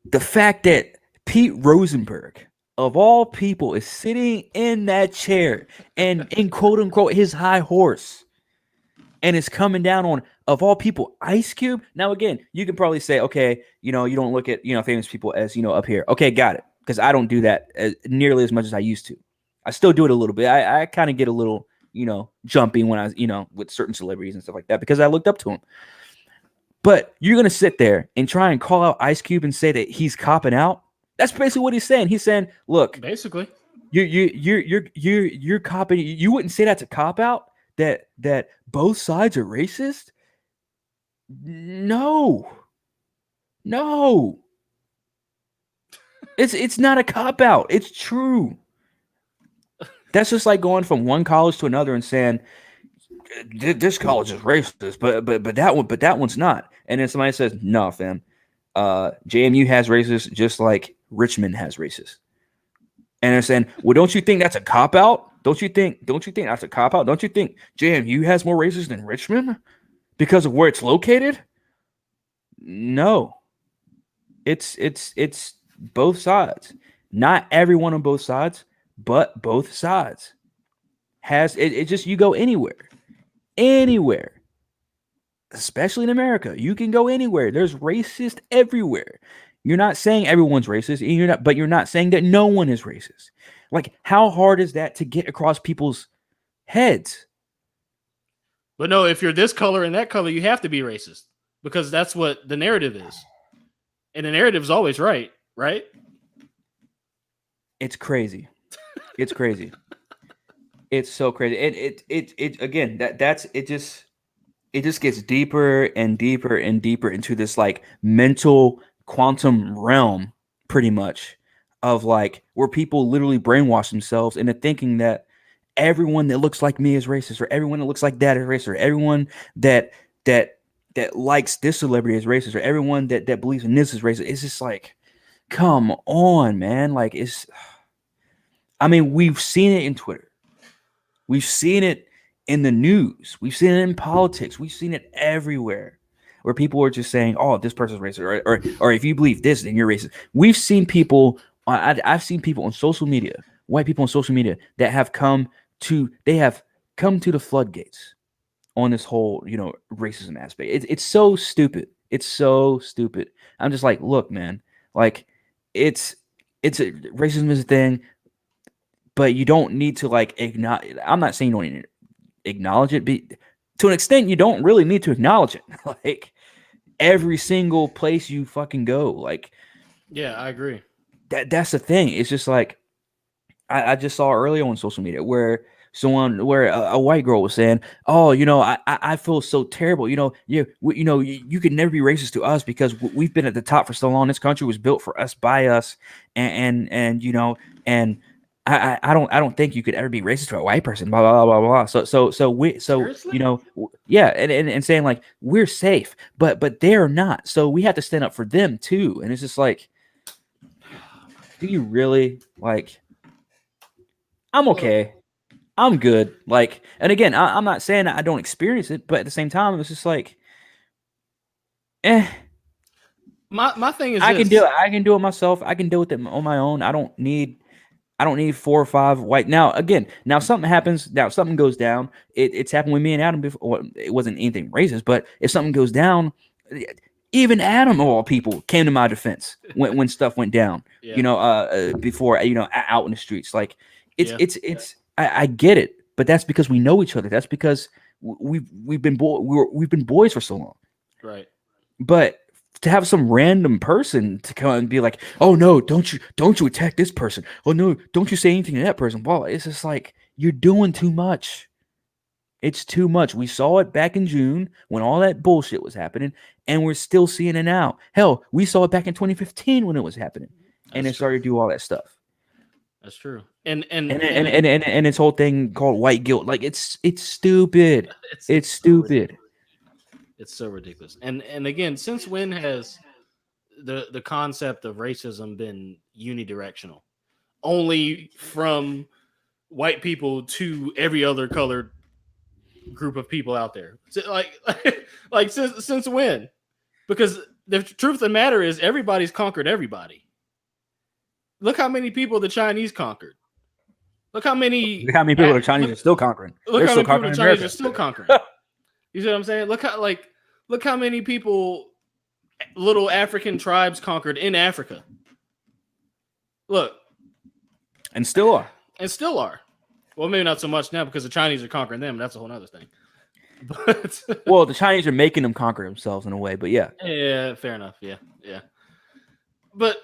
The fact that Pete Rosenberg, of all people, is sitting in that chair and in quote unquote his high horse and is coming down on, of all people, Ice Cube. Now, again, you can probably say, okay, you don't look at, famous people as, up here. Okay, got it. Because I don't do that nearly as much as I used to. I still do it a little bit. I kind of get a little, jumpy when I, with certain celebrities and stuff like that because I looked up to them. But you're going to sit there and try and call out Ice Cube and say that he's copping out. That's basically what he's saying. He's saying, look, basically, you're copping. You wouldn't say that's a cop out, that both sides are racist. No. It's not a cop out. It's true. That's just like going from one college to another and saying this college is racist, but that one's not. And then somebody says, no, fam. JMU has racists just like Richmond has racists. And they're saying, well, don't you think that's a cop out? Don't you think that's a cop out? Don't you think JMU has more racists than Richmond because of where it's located? No. It's both sides. Not everyone on both sides, but both sides has it just, you go anywhere, especially in America, you can go anywhere. There's racist everywhere. You're not saying everyone's racist, but you're not saying that no one is racist. Like, how hard is that to get across people's heads? But no, if you're this color and that color, you have to be racist because that's what the narrative is. And the narrative is always right? It's crazy. It's crazy. It's so crazy. It again, it just gets deeper and deeper and deeper into this like mental quantum realm, pretty much, of like where people literally brainwash themselves into thinking that everyone that looks like me is racist, or everyone that looks like that is racist, or everyone that likes this celebrity is racist, or everyone that believes in this is racist. It's just like, come on, man. Like, we've seen it in Twitter. We've seen it in the news. We've seen it in politics. We've seen it everywhere where people are just saying, oh, this person's racist, or if you believe this, then you're racist. We've seen people, I've seen people on social media, white people on social media that have come to the floodgates on this whole, racism aspect. It's so stupid. It's so stupid. I'm just like, look, man, like racism is a thing, but you don't need to like acknowledge. I'm not saying you don't need to acknowledge it, but to an extent, you don't really need to acknowledge it. Like every single place you fucking go, like, yeah, I agree. That's the thing. It's just like I just saw earlier on social media where a white girl was saying, "Oh, I feel so terrible. You could never be racist to us because we've been at the top for so long. This country was built for us, by us, and I don't think you could ever be racist to a white person." Blah blah blah blah blah. Seriously? Yeah, and saying like we're safe, but they're not. So we have to stand up for them too. And it's just like, do you really like? I'm okay. I'm good. Like, and again, I'm not saying I don't experience it, but at the same time, it's just like, My thing is, I can do it. I can do it myself. I can deal with it on my own. I don't need 4 or 5 white. Now, again, something happens. Now something goes down. It's happened with me and Adam before. Well, it wasn't anything racist, but if something goes down, even Adam of all people came to my defense when stuff went down. Yeah. Before out in the streets, like it's. I get it, but that's because we know each other. That's because we've been boys for so long, right? But to have some random person to come and be like, "Oh no, don't you attack this person? Oh no, don't you say anything to that person?" Blah. It's just like you're doing too much. It's too much. We saw it back in June when all that bullshit was happening, and we're still seeing it now. Hell, we saw it back in 2015 when it was happening, and it started to do all that stuff. That's true. And this whole thing called white guilt, like it's stupid. It's stupid. It's so ridiculous. And again, since when has the concept of racism been unidirectional? Only from white people to every other colored group of people out there. Like since when? Because the truth of the matter is everybody's conquered everybody. Look how many people the Chinese conquered. Look how many people the Chinese are still conquering. Look how many people the Chinese are still conquering. You see what I'm saying? Look how many people little African tribes conquered in Africa. Look. And still are. Well, maybe not so much now because the Chinese are conquering them. That's a whole other thing. But well, the Chinese are making them conquer themselves in a way, but yeah. Yeah, fair enough. Yeah. But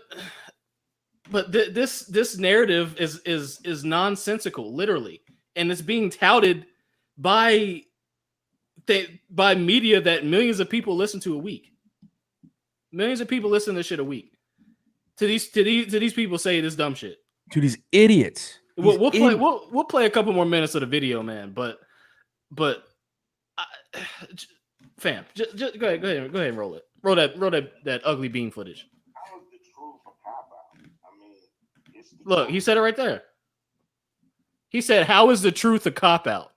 this narrative is nonsensical, literally, and it's being touted by media that millions of people listen to a week. Millions of people listen to this shit a week. To these people say this dumb shit. To these idiots. We'll play a couple more minutes of the video, man. But fam, just go ahead and roll it. Roll that ugly bean footage. How is the truth a cop out? I mean, look, he said it right there. He said, "How is the truth a cop out?"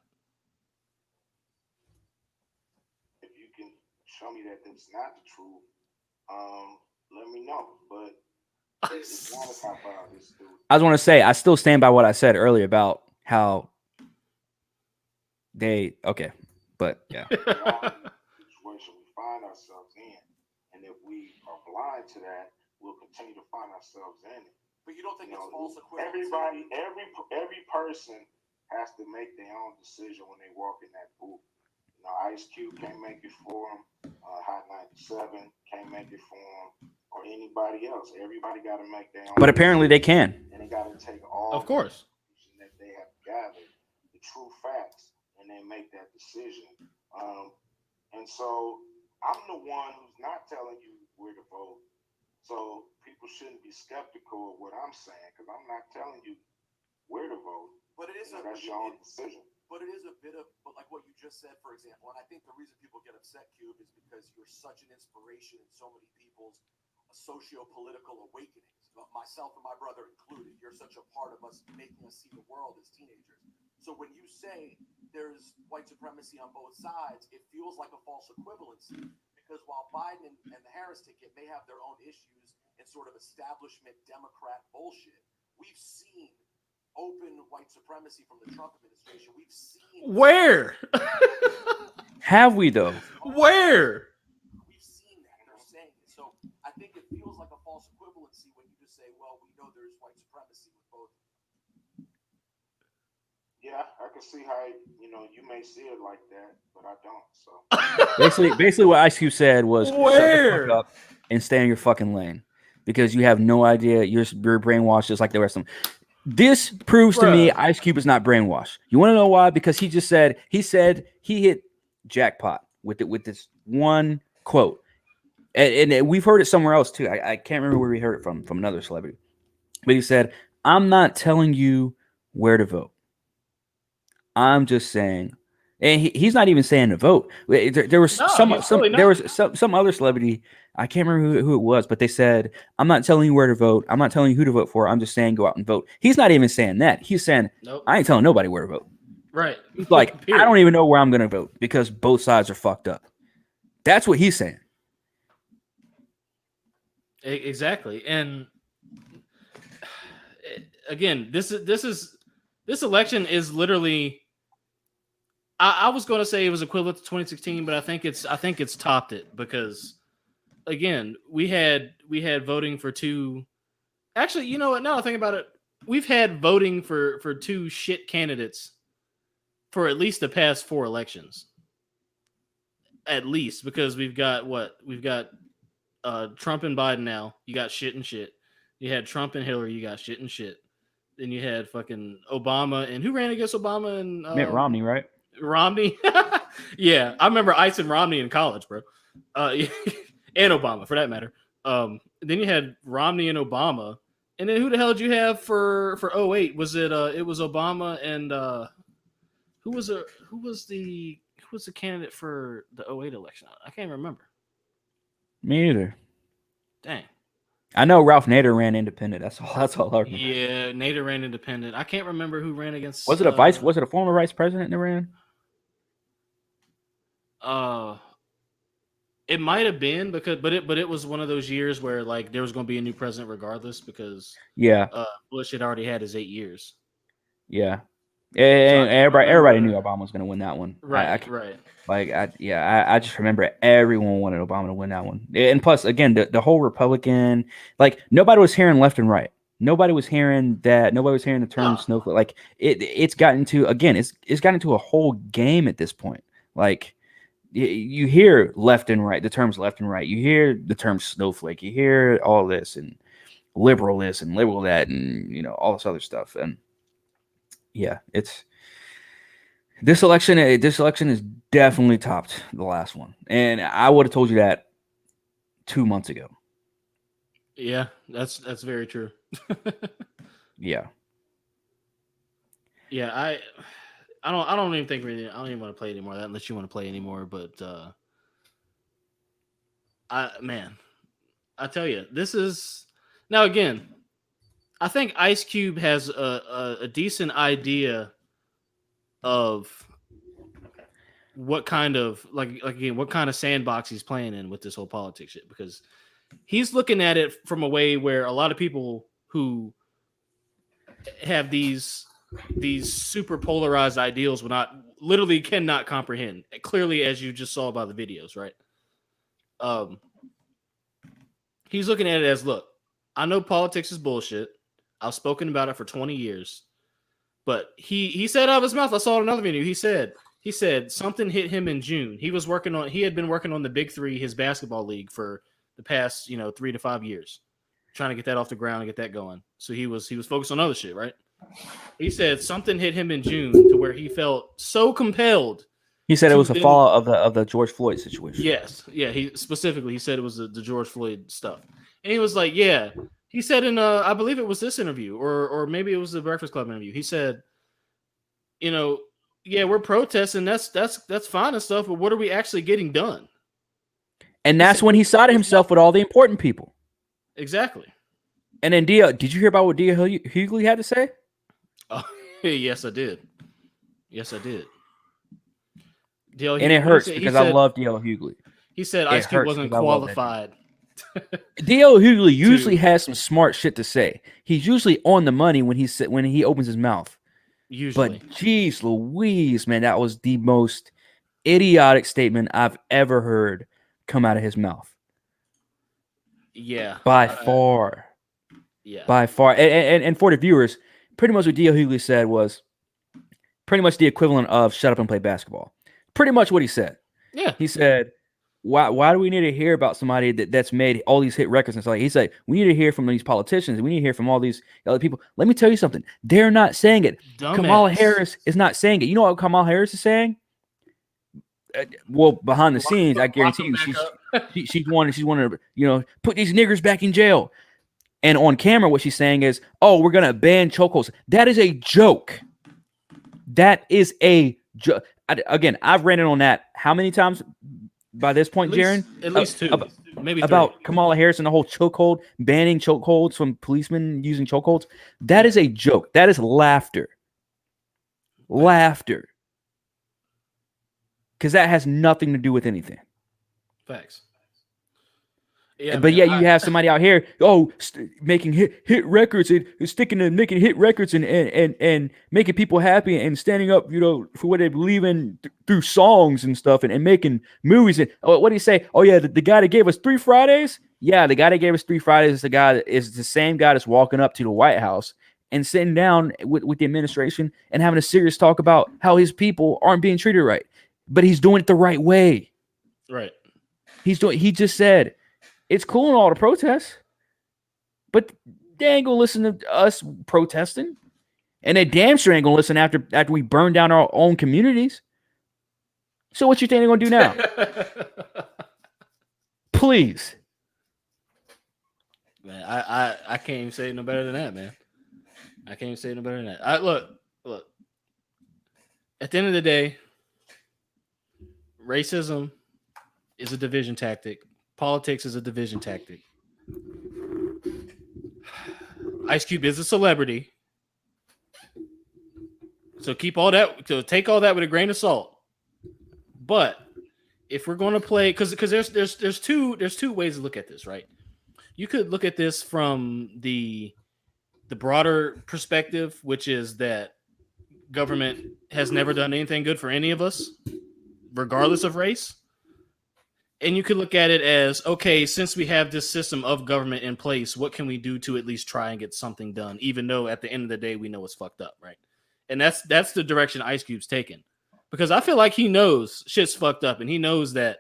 If you can show me that it's not the truth, let me know. But it's not a cop out. It's stupid. I just want to say, I still stand by what I said earlier about how but yeah. Situation we find ourselves in, and if we are blind to that, we'll continue to find ourselves in it. But you don't think it's false equivalency? Every person has to make their own decision when they walk in that booth. You know, Ice Cube can't make it for him. Hot 97 can't make it for him, or anybody else. Everybody got to make their own. But apparently they can. And they got to take all of course that they have gathered, the true facts, and then make that decision. And so I'm the one who's not telling you where to vote. So people shouldn't be skeptical of what I'm saying because I'm not telling you where to vote. But it is that's your own decision. But it is a bit of, but like what you just said, for example, and I think the reason people get upset, Cube, is because you're such an inspiration in so many people's socio-political awakenings, myself and my brother included. You're such a part of us, making us see the world as teenagers. So when you say there's white supremacy on both sides, it feels like a false equivalency because while Biden and the Harris ticket may have their own issues and sort of establishment Democrat bullshit, we've seen open white supremacy from the Trump administration. We've seen where have we though? Where we've seen that, and they're saying it. So I think it feels like a false equivalency when you just say, "Well, we know there's white supremacy with both." Yeah, I can see how you may see it like that, but I don't. So basically, what Ice Cube said was, where? Shut the fuck up and stay in your fucking lane because you have no idea. You're brainwashed just like the rest of them. This proves to me Ice Cube is not brainwashed. You want to know why? Because he said he hit jackpot with this one quote, and we've heard it somewhere else too. I can't remember where we heard it from another celebrity, but he said, "I'm not telling you where to vote. I'm just saying," and he's not even saying to vote. There was some other celebrity. I can't remember who it was, but they said, "I'm not telling you where to vote. I'm not telling you who to vote for. I'm just saying go out and vote." He's not even saying that. He's saying, nope. I ain't telling nobody where to vote. Right. He's like, I don't even know where I'm going to vote because both sides are fucked up. That's what he's saying. Exactly. And again, this election is literally. I was going to say it was equivalent to 2016, but I think it's topped it because, again, we had voting for two. Actually, you know what? Now I think about it, we've had voting for two shit candidates for at least the past 4 elections. At least because we've got Trump and Biden now. You got shit and shit. You had Trump and Hillary. You got shit and shit. Then you had fucking Obama and who ran against Obama and Mitt Romney, right? Romney. Yeah, I remember Ice and Romney in college, bro. And Obama, for that matter. Then you had Romney and Obama, and then who the hell did you have for 08? Was it it was Obama and who was the candidate for the 08 election? I can't remember. Me either. Dang. I know Ralph Nader ran independent. That's all I remember. Yeah, Nader ran independent. I can't remember who ran against. Was it a former vice president that ran? It might have been but it was one of those years where like there was going to be a new president regardless because Bush had already had his 8 years. Yeah. And everybody knew Obama was going to win that one. Right. I just remember everyone wanted Obama to win that one. And plus, again, the whole Republican, like nobody was hearing left and right. Nobody was hearing that. Nobody was hearing the term snowflake. Like it's gotten to, again, it's gotten to a whole game at this point. Like you hear left and right, the terms left and right. You hear the term snowflake. You hear all this and liberal this and liberal that and, all this other stuff. And yeah, this election is definitely topped the last one. And I would have told you that 2 months ago. Yeah, that's very true. Yeah. Yeah, I don't even think I don't even want to play anymore that unless you want to play anymore, but I tell you, this is now again, I think Ice Cube has a decent idea of what kind of what kind of sandbox he's playing in with this whole politics shit, because he's looking at it from a way where a lot of people who have these super polarized ideals literally cannot comprehend, clearly, as you just saw by the videos, right? He's looking at it as, look, I know politics is bullshit. I've spoken about it for 20 years. But he said out of his mouth, I saw it in another video, he said something hit him in June. He had been working on the Big Three, his basketball league, for the past 3 to 5 years, trying to get that off the ground and get that going. So he was focused on other shit, right? He said something hit him in June to where he felt so compelled. He said it was a fallout of the George Floyd situation. Yes, yeah. He said it was the George Floyd stuff, and he was like, yeah. He said in I believe it was this interview, or maybe it was the Breakfast Club interview. He said, yeah, we're protesting. That's fine and stuff, but what are we actually getting done? And that's when he sided himself with all the important people. Exactly. And then did you hear about what D.L. Hughley had to say? Oh, yes, I did. And it hurts because I love D.L. Hughley. He said Ice Cube wasn't qualified. D.L. Hughley usually has some smart shit to say. He's usually on the money when he opens his mouth. Usually. But geez Louise, man, that was the most idiotic statement I've ever heard come out of his mouth. Yeah. By far. Yeah. By far. And for the viewers, pretty much what D.L. Hughley said was pretty much the equivalent of shut up and play basketball. Pretty much what he said. Yeah. He said, why do we need to hear about somebody that's made all these hit records? And so he said, we need to hear from these politicians. We need to hear from all these other people. Let me tell you something. They're not saying it. Dumbass. Kamala Harris is not saying it. You know what Kamala Harris is saying? Well, behind the scenes, I guarantee you, she's wanting to, put these niggers back in jail. And on camera, what she's saying is, oh, we're going to ban chokeholds. That is a joke. That is a joke. Again, I've ran it on that how many times by this point, Jaron? At least two. Maybe about three. Kamala Harris and the whole chokehold, banning chokeholds from policemen using chokeholds. That is a joke. That is laughter. Laughter. Because that has nothing to do with anything. Facts. Yeah, but you have somebody out here, making hit records and making hit records and making people happy and standing up, for what they believe in through songs and stuff and making movies. And what do you say? Oh yeah, the guy that gave us 3 Fridays. Yeah, the guy that gave us 3 Fridays is the same guy that's walking up to the White House and sitting down with the administration and having a serious talk about how his people aren't being treated right. But he's doing it the right way. Right. He just said, it's cool and all the protests, but they ain't gonna listen to us protesting, and they damn sure ain't gonna listen after we burn down our own communities. So what you think they're gonna do now? Please. Man, I can't even say it no better than that, man. I can't even say it no better than that. Look. At the end of the day, racism is a division tactic. Politics is a division tactic. Ice Cube is a celebrity. So take all that with a grain of salt. But if we're going to play, because there's two ways to look at this, right? You could look at this from the broader perspective, which is that government has never done anything good for any of us, regardless of race. And you could look at it as, okay, since we have this system of government in place, what can we do to at least try and get something done, even though at the end of the day we know it's fucked up, right? And that's the direction Ice Cube's taken. Because I feel like he knows shit's fucked up, and he knows that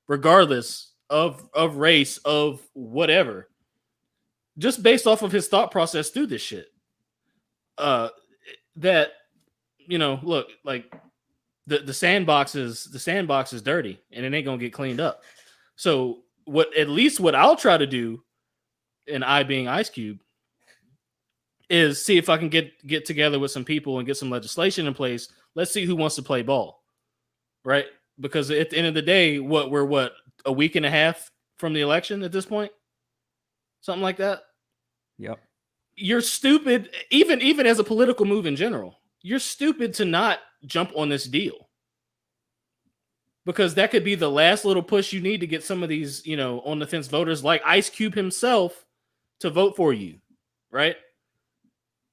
regardless of race, of whatever, just based off of his thought process through this shit, that, look, like the sandbox is dirty and it ain't gonna get cleaned up. So what I'll try to do, and I being Ice Cube, is see if I can get together with some people and get some legislation in place. Let's see who wants to play ball, right? Because at the end of the day, we're a week and a half from the election at this point, something like that. Yep. You're stupid, even as a political move in general. You're stupid to not jump on this deal, because that could be the last little push you need to get some of these, on the fence voters like Ice Cube himself to vote for you, right?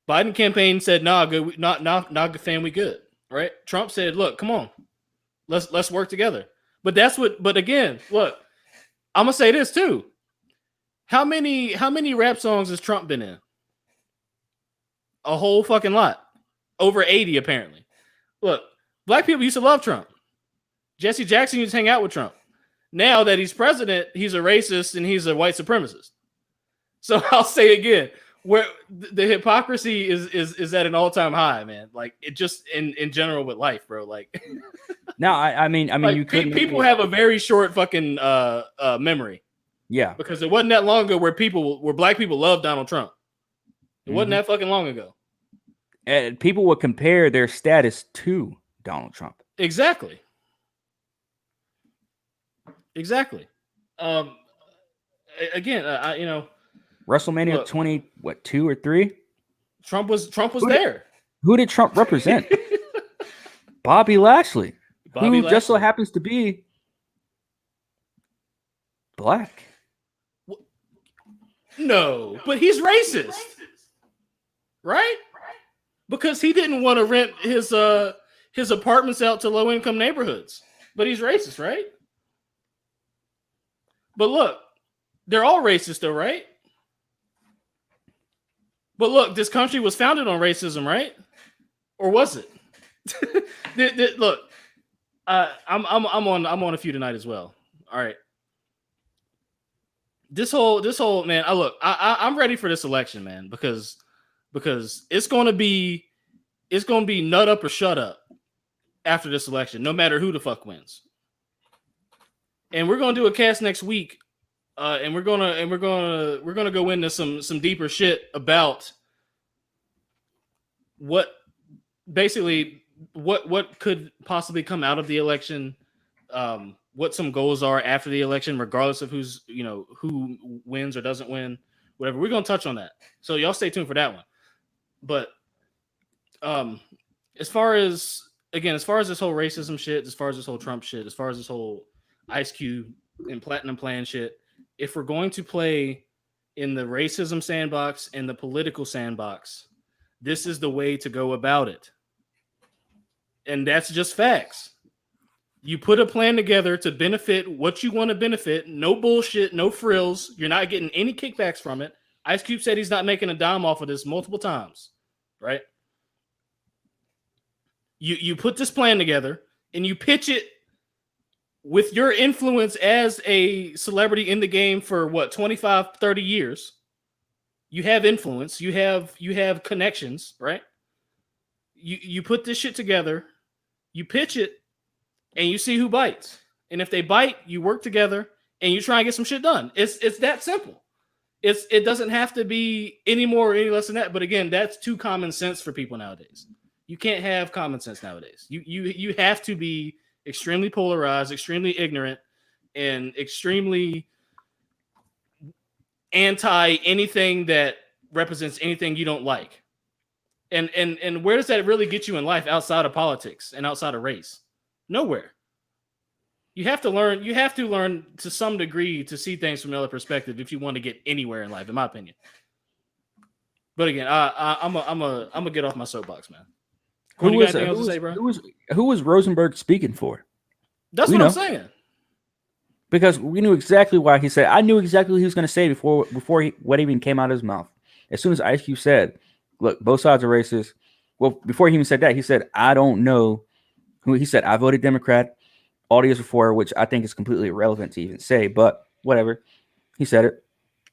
Biden campaign said, "Nah, good, not fam, we good." Right? Trump said, "Look, come on, let's work together." But again, look, I'm gonna say this too. How many rap songs has Trump been in? A whole fucking lot. Over 80, apparently. Look, black people used to love Trump. Jesse Jackson used to hang out with Trump. Now that he's president, he's a racist and he's a white supremacist. So I'll say it again, where the hypocrisy is at an all-time high, man. Like, it just in general with life, bro. Like, no, I mean, like, you could people have a very short fucking memory. Yeah, because it wasn't that long ago where black people loved Donald Trump. It wasn't that fucking long ago. And people would compare their status to Donald Trump. Exactly. Again, WrestleMania 2 or 3? Trump was there. Who did Trump represent? Bobby Lashley, who just so happens to be black. No, but he's racist. Right? Because he didn't want to rent his apartments out to low-income neighborhoods. But he's racist, right? But look, they're all racist though, right? But look, this country was founded on racism, right? Or was it? Look, I'm on a few tonight as well. All right. This whole man, I'm ready for this election, man, because it's gonna be nut up or shut up after this election, no matter who the fuck wins. And we're gonna do a cast next week, and we're gonna go into some deeper shit about what could possibly come out of the election, what some goals are after the election, regardless of who wins or doesn't win, whatever. We're gonna touch on that, so y'all stay tuned for that one. But as far as this whole racism shit, as far as this whole Trump shit, as far as this whole Ice Cube and Platinum Plan shit, if we're going to play in the racism sandbox and the political sandbox, this is the way to go about it. And that's just facts. You put a plan together to benefit what you want to benefit. No bullshit, no frills. You're not getting any kickbacks from it. Ice Cube said he's not making a dime off of this multiple times, right? You put this plan together and you pitch it with your influence as a celebrity in the game for 25, 30 years. You have influence, you have connections, right? You put this shit together, you pitch it, and you see who bites. And if they bite, you work together and you try and get some shit done. It's that simple. It doesn't have to be any more or any less than that. But again, that's too common sense for people nowadays. You can't have common sense nowadays. You have to be extremely polarized, extremely ignorant, and extremely anti anything that represents anything you don't like. And where does that really get you in life outside of politics and outside of race? Nowhere. You have to learn to some degree to see things from another perspective if you want to get anywhere in life, in my opinion. But again, I'm gonna get off my soapbox, man. Who was Rosenberg speaking for? That's what I'm saying. Because we knew exactly why he said. I knew exactly what he was going to say before what even came out of his mouth. As soon as Ice Cube said, "Look, both sides are racist." Well, before he even said that, he said, "I don't know." He said, "I voted Democrat all the years before," which I think is completely irrelevant to even say, but whatever. He said it.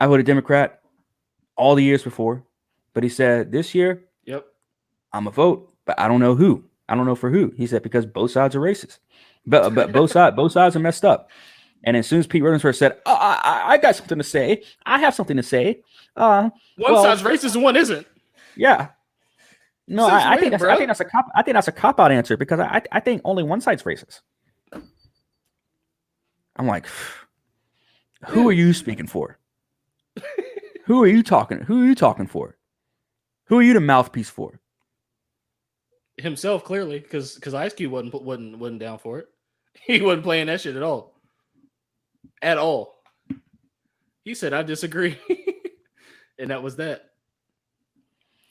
I voted Democrat all the years before, but he said this year, "Yep, I'm a vote, but I don't know who. I don't know for who." He said because both sides are racist, but both sides are messed up. And as soon as Pete Rosenberg said, I got something to say. I have something to say. One side's racist and one isn't. Yeah. No, I think that's a cop out answer because I think only one side's racist. I'm like, who are you speaking for? Who are you talking for? Who are you the mouthpiece for? Himself, clearly, because Ice Cube wasn't down for it. He wasn't playing that shit at all. At all. He said, "I disagree." And that was that.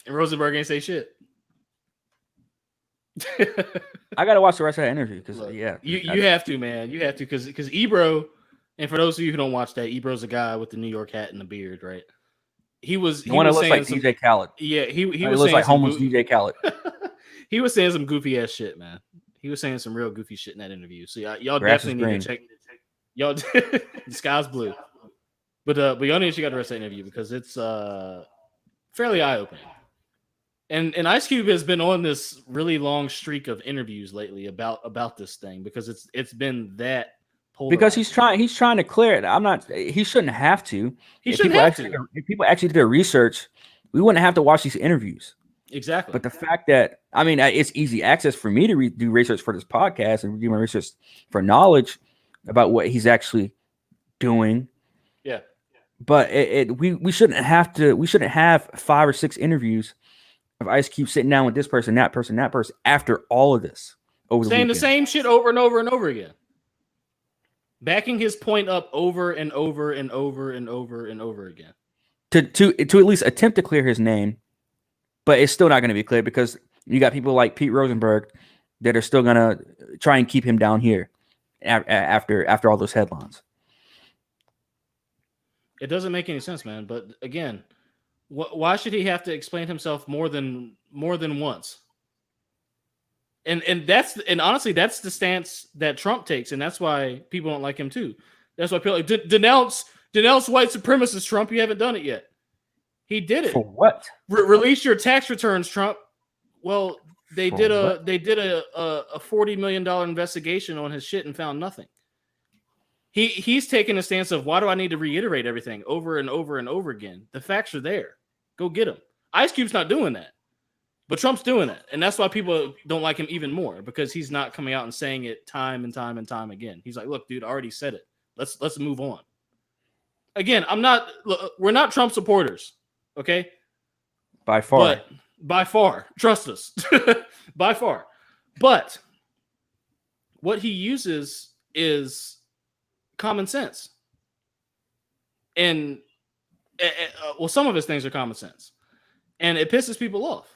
And Rosenberg ain't say shit. I gotta watch the rest of that interview because you have to, man. You have to because Ebro, and for those of you who don't watch that, Ebro's a guy with the New York hat and the beard, right? He was looks like DJ Khaled. Yeah, he was looks like homeless DJ Khaled. He was saying some goofy ass shit, man. He was saying some real goofy shit in that interview. So y'all Grass definitely need to check. Y'all, the sky's blue, but y'all need to check out the rest of the interview because it's fairly eye opening. And Ice Cube has been on this really long streak of interviews lately about this thing because it's been that polarized. Because he's trying to clear it. He shouldn't have to. If people actually did their research, we wouldn't have to watch these interviews. Exactly. But the fact that it's easy access for me to do research for this podcast and do my research for knowledge about what he's actually doing. Yeah. But we shouldn't have to. We shouldn't have 5 or 6 interviews of Ice Cube sitting down with this person, that person, that person after all of this. Saying the same shit over and over and over again. Backing his point up over and over and over and over and over again. To at least attempt to clear his name, but it's still not going to be clear because you got people like Pete Rosenberg that are still going to try and keep him down here after all those headlines. It doesn't make any sense, man. But again, why should he have to explain himself more than once? And honestly, that's the stance that Trump takes, and that's why people don't like him too. That's why people like denounce white supremacists, Trump. You haven't done it yet. He did it. For what? Release your tax returns, Trump. Well, they did a $40 million investigation on his shit and found nothing. He's taking a stance of why do I need to reiterate everything over and over and over again? The facts are there. Go get them. Ice Cube's not doing that. But Trump's doing it, and that's why people don't like him even more because he's not coming out and saying it time and time and time again. He's like, "Look, dude, I already said it. Let's move on." Again, we're not Trump supporters, okay? By far. By far, trust us, by far. But what he uses is common sense, and some of his things are common sense, and it pisses people off.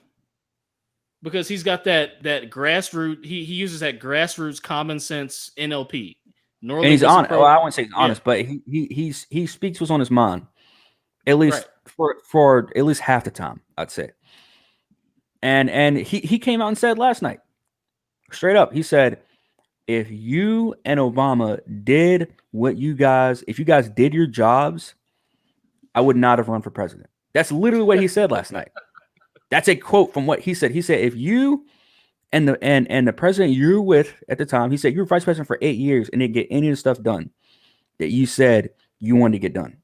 Because he's got that grassroots, he uses that grassroots common sense NLP. And he's honest. Well, I wouldn't say he's honest, but he speaks what's on his mind, at least for at least half the time, I'd say. And he came out and said last night, straight up, he said, if you and Obama did if you guys did your jobs, I would not have run for president. That's literally what he said last night. That's a quote from what he said. He said, if you And the president you're with at the time, he said you were vice president for 8 years and didn't get any of the stuff done that you said you wanted to get done.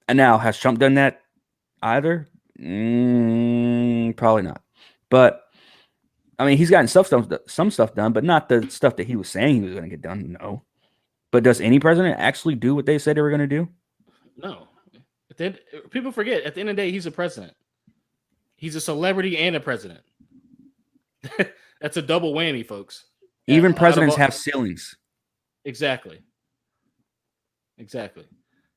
And now, has Trump done that either? Probably not. But I mean, he's gotten some stuff done, but not the stuff that he was saying he was going to get done. No. But does any president actually do what they said they were going to do? No. People forget, at the end of the day, he's a president. He's a celebrity and a president. That's a double whammy, folks. Even presidents have ceilings. Exactly.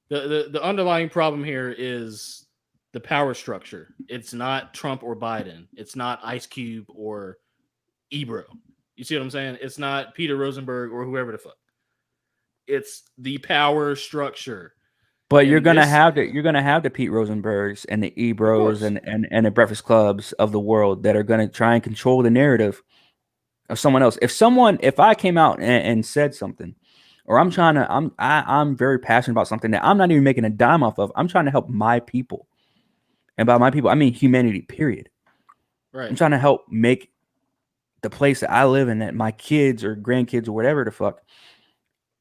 The underlying problem here is the power structure. It's not Trump or Biden. It's not Ice Cube or Ebro. You see what I'm saying? It's not Peter Rosenberg or whoever the fuck. It's the power structure. But you're gonna have the Pete Rosenbergs and the Ebros and the Breakfast Clubs of the world that are gonna try and control the narrative of someone else. If I came out and said something, or I'm very passionate about something that I'm not even making a dime off of, I'm trying to help my people. And by my people, I mean humanity, period. Right. I'm trying to help make the place that I live in, that my kids or grandkids or whatever the fuck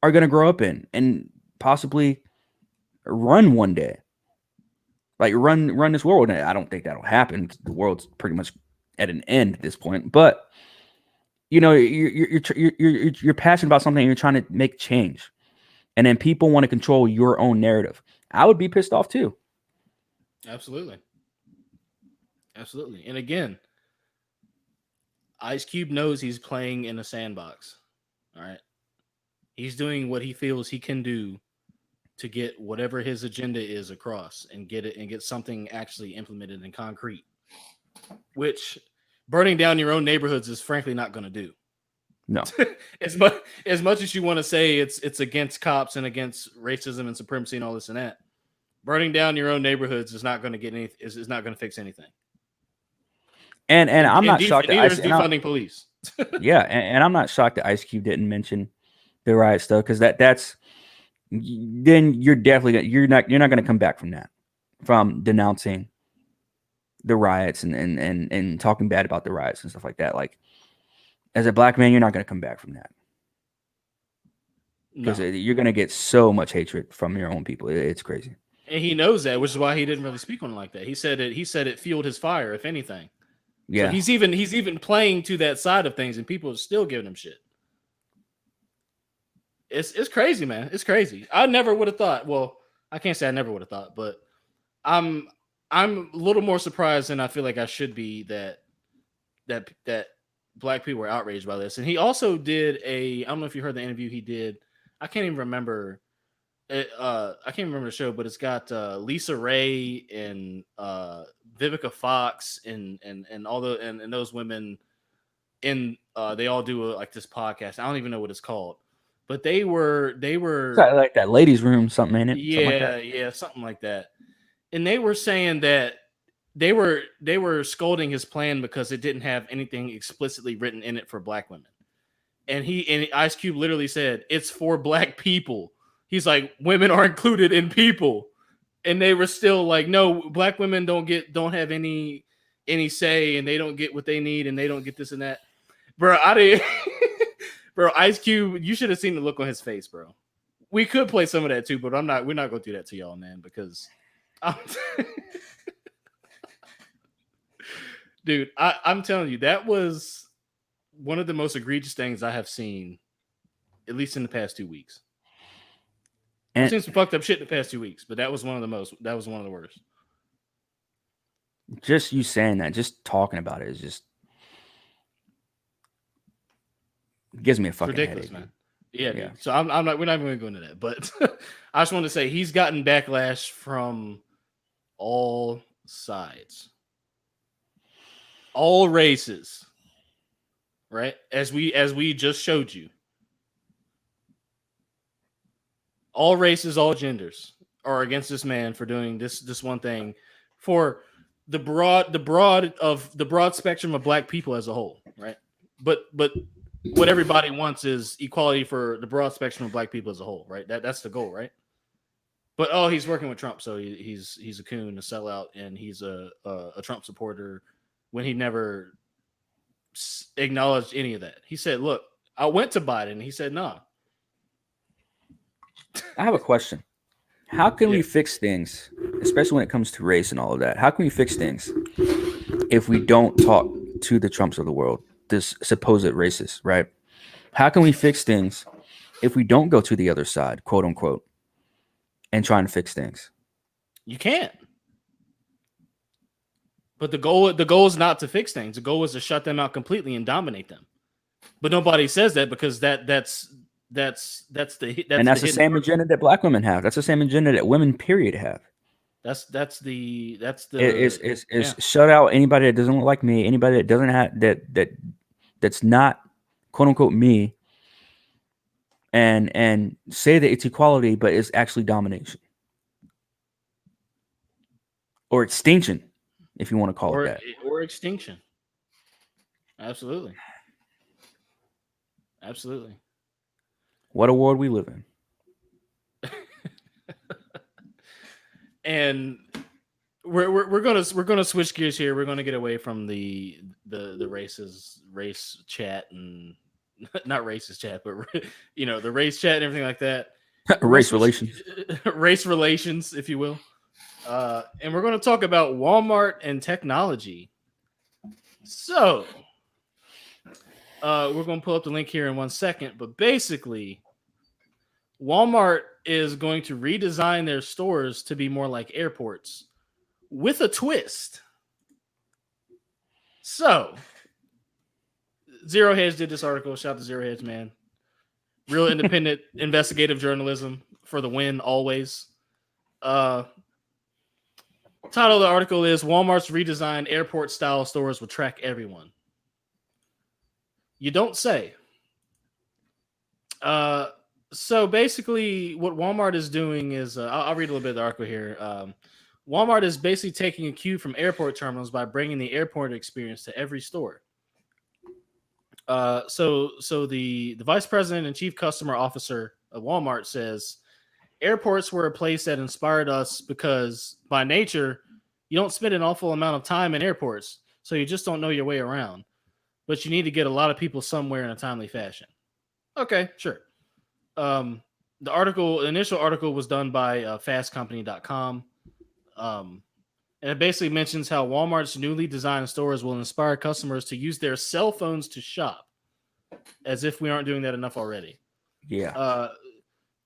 are gonna grow up in and possibly run one day, like run this world. And I don't think that'll happen. The world's pretty much at an end at this point. But you know, you're passionate about something and you're trying to make change, and then people want to control your own narrative. I would be pissed off too. Absolutely. And again, Ice Cube knows he's playing in a sandbox. All right. He's doing what he feels he can do to get whatever his agenda is across and get something actually implemented in concrete, which burning down your own neighborhoods is frankly not going to do. No. as much as you want to say it's against cops and against racism and supremacy and all this and that, burning down your own neighborhoods is not going to is not going to fix anything. And I'm not shocked that neither is defunding police. Yeah, and I'm not shocked that Ice Cube didn't mention the riot stuff, because that's then you're definitely you're not going to come back from that, from denouncing the riots and talking bad about the riots and stuff like that. Like, as a black man, you're not going to come back from that, because you're going to get so much hatred from your own people. It's crazy, and he knows that, which is why he didn't really speak on it like that. He said it fueled his fire, if anything. Yeah, so he's even playing to that side of things, and people are still giving him shit. It's crazy, man. It's crazy. I never would have thought. Well, I can't say I never would have thought, but I'm a little more surprised than I feel like I should be that black people were outraged by this. And he also did I don't know if you heard the interview he did. I can't even remember it. I can't remember the show, but it's got Lisa Ray and Vivica Fox and all and those women in they all do like this podcast. I don't even know what it's called. But they were like that ladies' room, something in it. Yeah, something like that. And they were saying that they were scolding his plan because it didn't have anything explicitly written in it for black women. And Ice Cube literally said, it's for black people. He's like, women are included in people. And they were still like, no, black women don't have any say, and they don't get what they need, and they don't get this and that. Bro, Bro, Ice Cube, you should have seen the look on his face, bro. We could play some of that too, but we're not going to do that to y'all, man, because dude, I'm telling you, that was one of the most egregious things I have seen, at least in the past 2 weeks. I've seen some fucked up shit in the past 2 weeks, but that was one of the worst. Just you saying that, just talking about it is just gives me a fucking ridiculous, headache, man. Yeah. Dude. So I'm not. We're not even going to go into that. But I just want to say he's gotten backlash from all sides, all races, right? As we just showed you, all races, all genders are against this man for doing this one thing for the broad spectrum of black people as a whole, right? But what everybody wants is equality for the broad spectrum of black people as a whole, right? That's the goal, right? But he's working with Trump, so he's a coon, a sellout, and he's a Trump supporter when he never acknowledged any of that. He said, "Look, I went to Biden." He said, "No." I have a question. How can we fix things, especially when it comes to race and all of that? How can we fix things if we don't talk to the Trumps of the world, this supposed racist, right? How can we fix things if we don't go to the other side, quote unquote, and trying to fix things? You can't. But the goal is not to fix things. The goal is to shut them out completely and dominate them. But nobody says that because that's the same agenda that black women have. That's the same agenda that women period have. That's shut out anybody that doesn't look like me, anybody that doesn't have that's not quote unquote me, and say that it's equality, but it's actually domination or extinction, if you want to call it that, or extinction. Absolutely. What a world we live in. And we're gonna switch gears here. We're gonna get away from the race chat and not racist chat, but the race chat and everything like that. race relations, if you will. And we're gonna talk about Walmart and technology. So we're gonna pull up the link here in 1 second, but basically, Walmart is going to redesign their stores to be more like airports with a twist. So, Zero Hedge did this article. Shout out to Zero Hedge, man. Real independent investigative journalism for the win, always. Title of the article is Walmart's redesigned airport-style stores will track everyone. You don't say. So basically, what Walmart is doing is, I'll read a little bit of the article here. Walmart is basically taking a cue from airport terminals by bringing the airport experience to every store. So the vice president and chief customer officer of Walmart says, airports were a place that inspired us because by nature, you don't spend an awful amount of time in airports, so you just don't know your way around. But you need to get a lot of people somewhere in a timely fashion. Okay, sure. The initial article was done by fastcompany.com. And it basically mentions how Walmart's newly designed stores will inspire customers to use their cell phones to shop, as if we aren't doing that enough already. Yeah.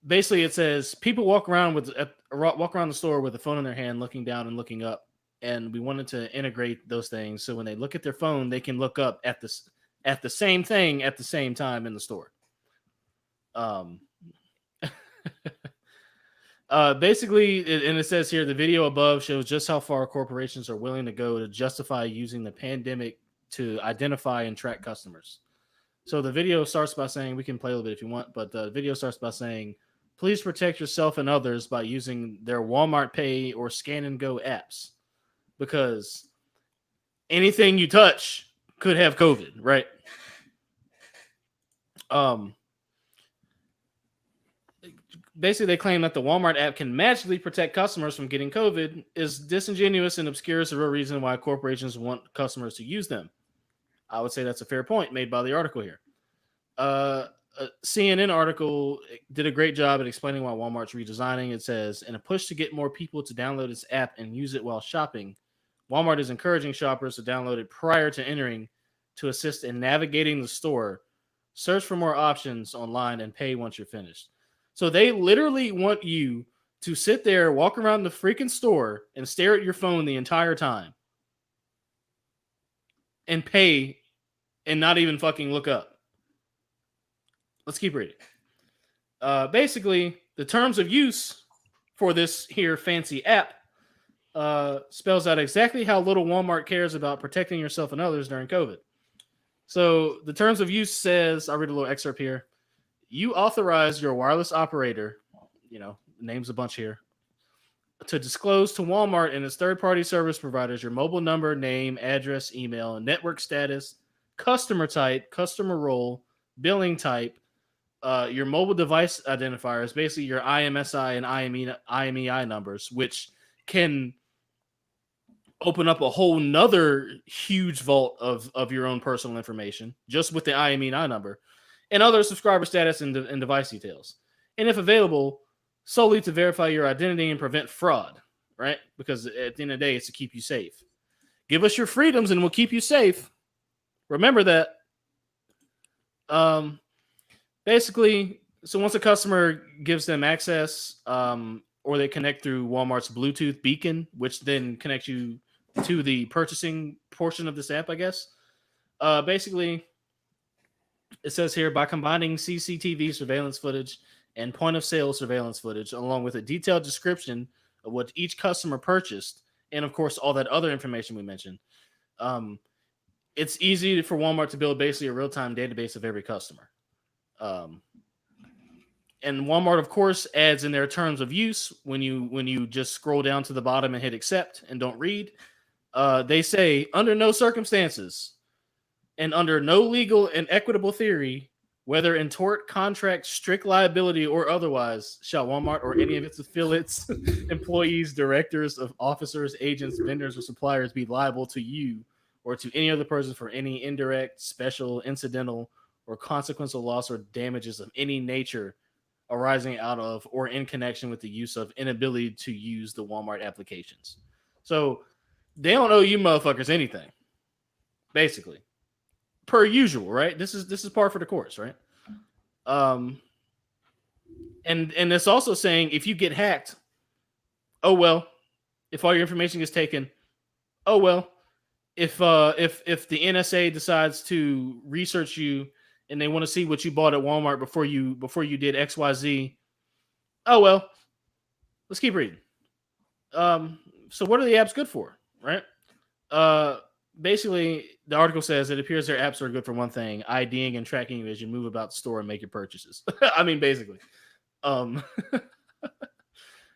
Basically, it says people walk around the store with a phone in their hand, looking down and looking up, and we wanted to integrate those things so when they look at their phone, they can look up at the same thing at the same time in the store. Basically, and it says here, the video above shows just how far corporations are willing to go to justify using the pandemic to identify and track customers. So the video starts by saying, we can play a little bit if you want, but the video starts by saying, please protect yourself and others by using their Walmart Pay or Scan and Go apps, because anything you touch could have COVID, right? Basically, they claim that the Walmart app can magically protect customers from getting COVID is disingenuous and obscures the real reason why corporations want customers to use them. I would say that's a fair point made by the article here. A CNN article did a great job at explaining why Walmart's redesigning. It says, in a push to get more people to download its app and use it while shopping, Walmart is encouraging shoppers to download it prior to entering to assist in navigating the store, search for more options online, and pay once you're finished. So they literally want you to sit there, walk around the freaking store, and stare at your phone the entire time. And pay and not even fucking look up. Let's keep reading. Basically, the terms of use for this here fancy app spells out exactly how little Walmart cares about protecting yourself and others during COVID. So the terms of use says, I'll read a little excerpt here. You authorize your wireless operator, names a bunch here, to disclose to Walmart and its third-party service providers your mobile number, name, address, email, network status, customer type, customer role, billing type, your mobile device identifiers, basically your IMSI and IMEI numbers, which can open up a whole nother huge vault of your own personal information just with the IMEI number and other subscriber status and device details. And if available, solely to verify your identity and prevent fraud, right? Because at the end of the day, it's to keep you safe. Give us your freedoms and we'll keep you safe. Remember that. Basically, so once a customer gives them access, or they connect through Walmart's Bluetooth beacon, which then connects you to the purchasing portion of this app, I guess. Basically, it says here, by combining CCTV surveillance footage and point of sale surveillance footage, along with a detailed description of what each customer purchased, and of course, all that other information we mentioned, it's easy for Walmart to build basically a real-time database of every customer. And Walmart, of course, adds in their terms of use when you just scroll down to the bottom and hit accept and don't read. They say, under no circumstances and under no legal and equitable theory, whether in tort, contract, strict liability, or otherwise, shall Walmart or any of its affiliates, employees, directors of officers, agents, vendors, or suppliers be liable to you or to any other person for any indirect, special, incidental, or consequential loss or damages of any nature arising out of or in connection with the use of inability to use the Walmart applications. So they don't owe you motherfuckers anything, basically, per usual, right? This is par for the course, right? And it's also saying if you get hacked, oh well. If all your information gets taken, oh well. If the NSA decides to research you and they want to see what you bought at Walmart before you did XYZ, oh well. Let's keep reading. So what are the apps good for, right? Basically, the article says it appears their apps are good for one thing: IDing and tracking you as you move about the store and make your purchases. I mean, basically.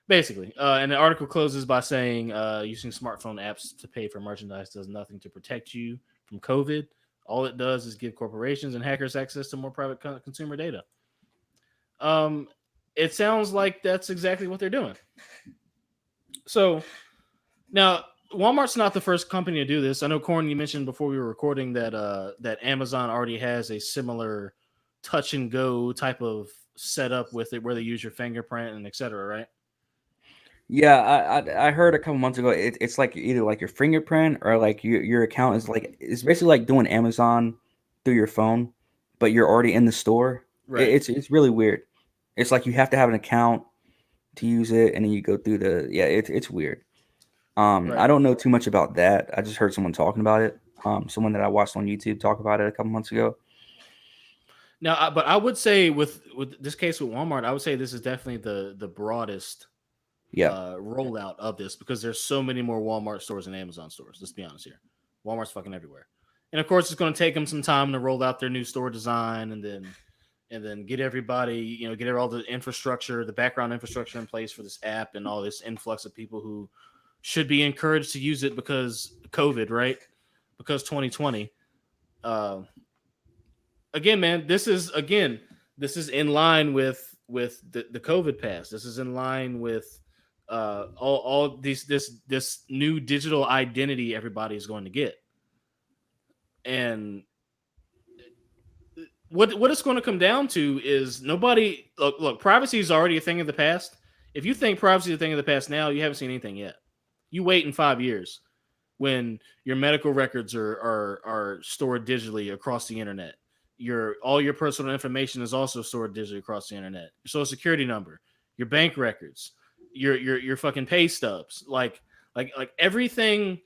Basically. And the article closes by saying using smartphone apps to pay for merchandise does nothing to protect you from COVID. All it does is give corporations and hackers access to more private consumer data. It sounds like that's exactly what they're doing. So now Walmart's not the first company to do this. I know, Corn, you mentioned before we were recording that Amazon already has a similar touch and go type of setup with it where they use your fingerprint and et cetera, right? Yeah, I heard a couple months ago it's like either like your fingerprint or like your account is like it's basically like doing Amazon through your phone, but you're already in the store. Right. It's really weird. It's like you have to have an account to use it, and then you go through it's weird. Right. I don't know too much about that. I just heard someone talking about it. Someone that I watched on YouTube talk about it a couple months ago. Now, but I would say with this case with Walmart, I would say this is definitely the broadest rollout of this because there's so many more Walmart stores than Amazon stores. Let's be honest here. Walmart's fucking everywhere. And of course, it's going to take them some time to roll out their new store design and then get everybody, get all the infrastructure, the background infrastructure in place for this app and all this influx of people who should be encouraged to use it because COVID, right? Because 2020. Again, man, this is in line with the COVID pass. This is in line with all this new digital identity everybody is going to get. And what it's going to come down to is nobody look, privacy is already a thing of the past. If you think privacy is a thing of the past now, you haven't seen anything yet. You wait in 5 years when your medical records are stored digitally across the internet. All your personal information is also stored digitally across the internet. Your social security number, your bank records, your fucking pay stubs, like everything,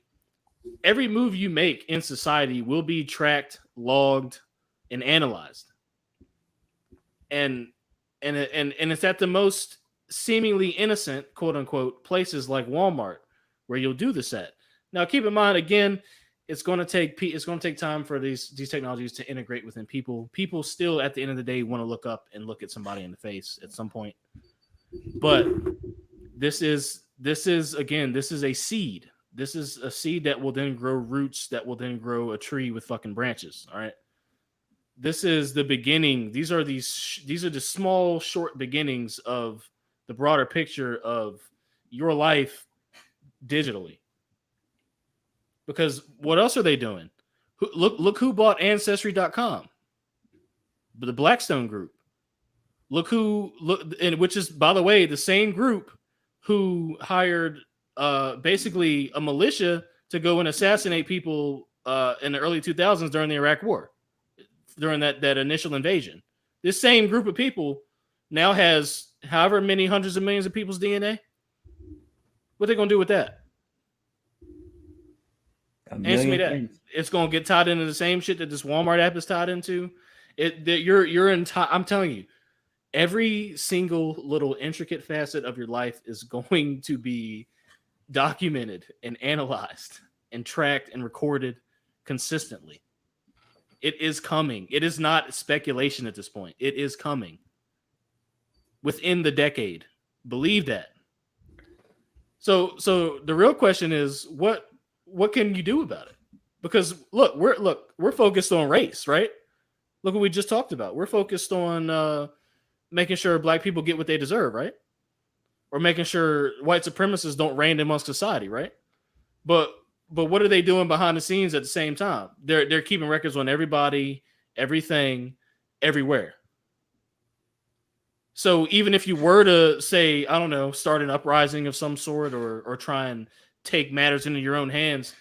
every move you make in society will be tracked, logged, and analyzed. And it's at the most seemingly innocent, quote unquote, places like Walmart where you'll do this at. Now, keep in mind, again, it's going to take time for these technologies to integrate within people. People still, at the end of the day, want to look up and look at somebody in the face at some point. But this is a seed. This is a seed that will then grow roots, that will then grow a tree with fucking branches. All right. This is the beginning. These are the small, short beginnings of the broader picture of your life digitally. Because what else are they doing? Look who bought Ancestry.com, the Blackstone Group. And which is, by the way, the same group who hired basically a militia to go and assassinate people in the early 2000s during the Iraq War, during that initial invasion. This same group of people now has however many hundreds of millions of people's DNA. What are they going to do with that? Answer me that. It's going to get tied into the same shit that this Walmart app is tied into. I'm telling you, every single little intricate facet of your life is going to be documented and analyzed and tracked and recorded consistently. It is coming. It is not speculation at this point. It is coming within the decade. Believe that. So the real question is, what can you do about it? Because we're focused on race, right? Look what we just talked about. We're focused on making sure black people get what they deserve, right? Or making sure white supremacists don't reign amongst society, right? But what are they doing behind the scenes at the same time? They're keeping records on everybody, everything, everywhere. So even if you were to say, I don't know, start an uprising of some sort or try and take matters into your own hands,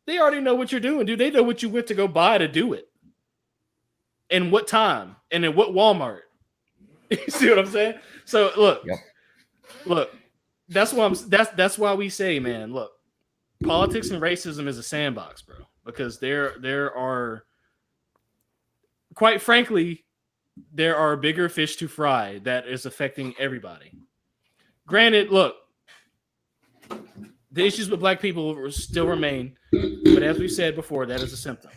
they already know what you're doing, dude. They know what you went to go buy to do it. And what time and in what Walmart. You see what I'm saying? So look, that's why we say, man, look, politics and racism is a sandbox, bro, because there are, quite frankly, there are bigger fish to fry that is affecting everybody. Granted, look, the issues with black people still remain, but as we said before, that is a symptom.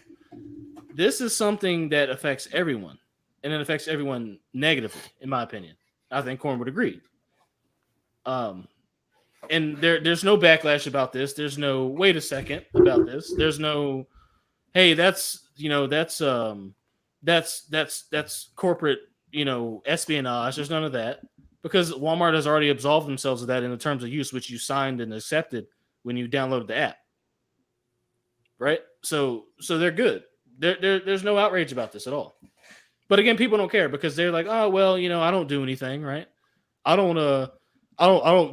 This is something that affects everyone, and it affects everyone negatively, in my opinion. I think Corn would agree. And there's no backlash about this. There's no wait a second about this. There's no, hey, that's corporate, espionage. There's none of that, because Walmart has already absolved themselves of that in the terms of use, which you signed and accepted when you downloaded the app. Right? So they're good. There's no outrage about this at all. But again, people don't care because they're like, oh well, I don't do anything, right? I don't.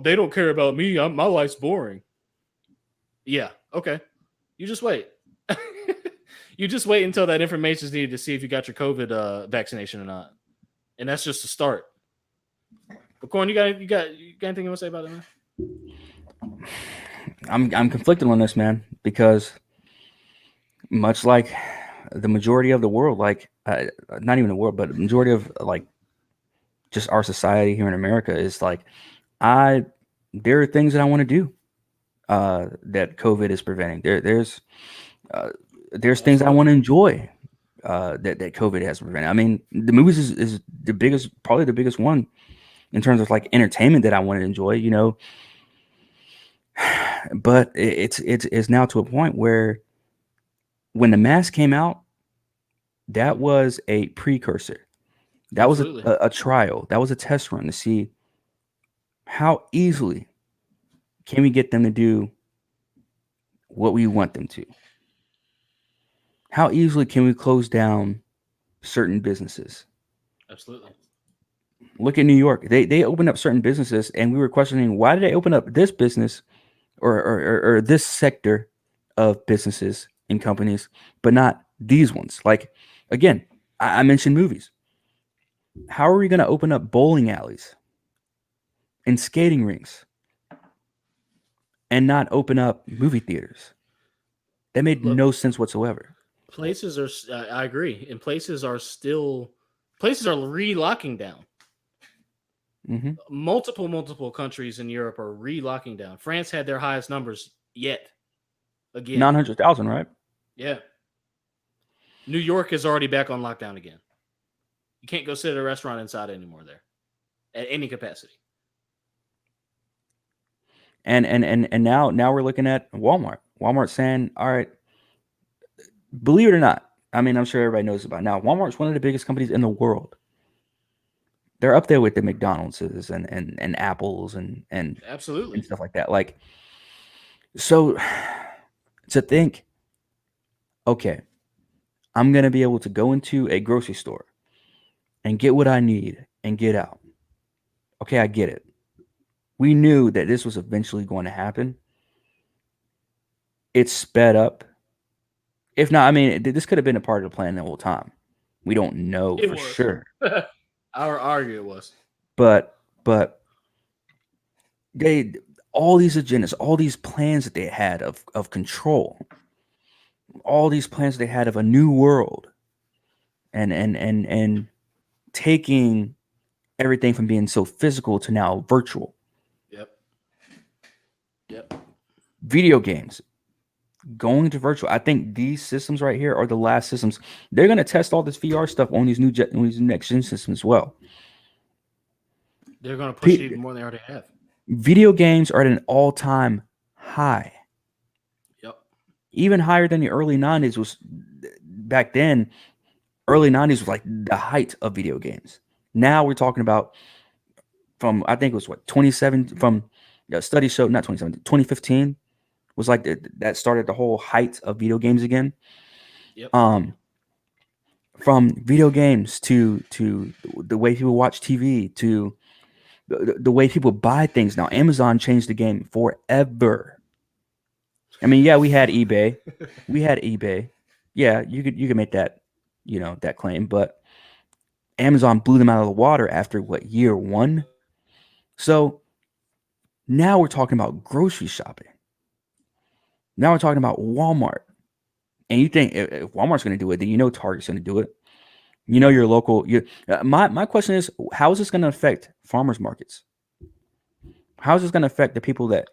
They don't care about me. My life's boring. Yeah. Okay. You just wait. You just wait until that information is needed to see if you got your COVID vaccination or not, and that's just a start. But Corn, you got anything you want to say about it, man? I'm conflicted on this, man, because much like the majority of the world, like not even the world, but the majority of like just our society here in America is like, there are things that I want to do that COVID is preventing. There's things I want to enjoy that COVID has prevented. I mean, the movies is the biggest, probably the biggest one in terms of like entertainment that I want to enjoy, But it's now to a point where when the mask came out, that was a precursor. That Absolutely. was a trial. That was a test run to see how easily can we get them to do what we want them to. How easily can we close down certain businesses? Absolutely. Look at New York. They opened up certain businesses, and we were questioning, why did they open up this business or this sector of businesses and companies, but not these ones? Like, again, I mentioned movies. How are we going to open up bowling alleys and skating rinks and not open up movie theaters? That made no sense whatsoever. Places are, I agree, and places are relocking down. Mm-hmm. Multiple countries in Europe are relocking down. France had their highest numbers yet. Again, 900,000, right? Yeah. New York is already back on lockdown again. You can't go sit at a restaurant inside anymore there, at any capacity. And now we're looking at Walmart. Walmart saying, all right, believe it or not, I mean, I'm sure everybody knows about it now. Walmart's one of the biggest companies in the world. They're up there with the McDonald's and Apples and Absolutely and stuff like that. Like, so to think, okay, I'm going to be able to go into a grocery store and get what I need and get out. Okay, I get it. We knew that this was eventually going to happen. It's sped up. If not, I mean, this could have been a part of the plan the whole time. We don't know It for was. sure. I would argue it was. But they, all these agendas, all these plans that they had of control, all these plans they had of a new world, and taking everything from being so physical to now virtual. Yep. Video games going to virtual. I think these systems right here are the last systems. They're going to test all this VR stuff on these these next gen systems as well. They're going to push it even more than they already have. Video games are at an all-time high. Yep. Even higher than the early 90s was back then. Early 90s was like the height of video games. Now we're talking about from, I think it was 27 from a study showed, not 2017, 2015 was like that started the whole height of video games again. Yep. From video games to the way people watch TV to the way people buy things now. Amazon changed the game forever. I mean, yeah, we had eBay. Yeah, you could make that, that claim, but Amazon blew them out of the water after year one? So now we're talking about grocery shopping. Now we're talking about Walmart. And you think if Walmart's going to do it, then Target's going to do it. Your local. My question is, how is this going to affect farmers markets? How is this going to affect the people that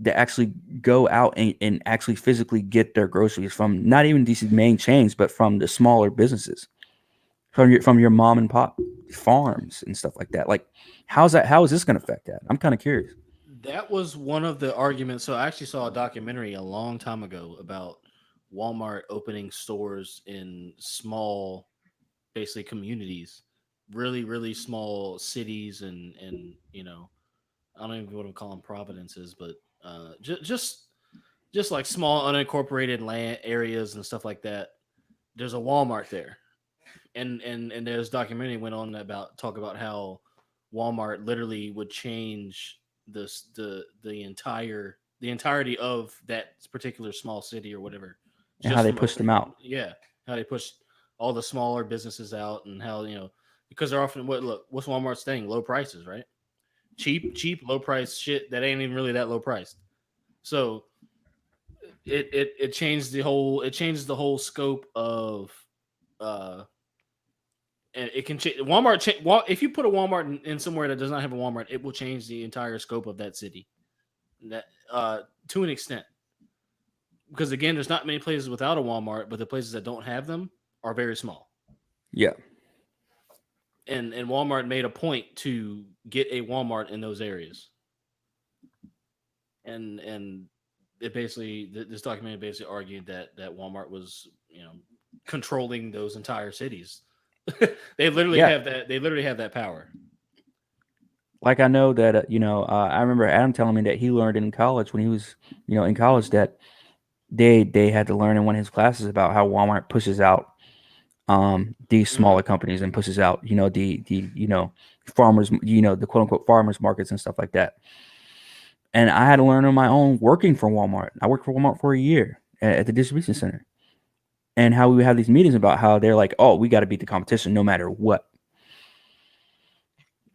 actually go out and actually physically get their groceries from not even these main chains, but from the smaller businesses, from your mom and pop farms and stuff like that? Like, how is this going to affect that? I'm kind of curious. That was one of the arguments. So I actually saw a documentary a long time ago about Walmart opening stores in small, basically communities, really, really small cities, and I don't even want to call them providences, but just like small unincorporated land areas and stuff like that. There's a Walmart there, and there's documentary went on talk about how Walmart literally would change the entirety of that particular small city or whatever, and how they pushed them out. Yeah, how they pushed all the smaller businesses out, and how because they're often what's Walmart's thing? Low prices, right? Cheap, low price shit that ain't even really that low priced. So it changed the whole scope of and it can change Walmart. If you put a Walmart in somewhere that does not have a Walmart, it will change the entire scope of that city. That to an extent, because again, there's not many places without a Walmart, but the places that don't have them are very small. Yeah. And Walmart made a point to get a Walmart in those areas. And it basically, this documentary basically argued that Walmart was, controlling those entire cities. They literally have that. They literally have that power. Like I know that I remember Adam telling me that he learned in college when he was in college that they had to learn in one of his classes about how Walmart pushes out these smaller companies and pushes out the farmers, the quote unquote farmers markets and stuff like that. And I had to learn on my own working for Walmart. I worked for Walmart for a year at the distribution center, and how we would have these meetings about how they're like, oh, we got to beat the competition no matter what.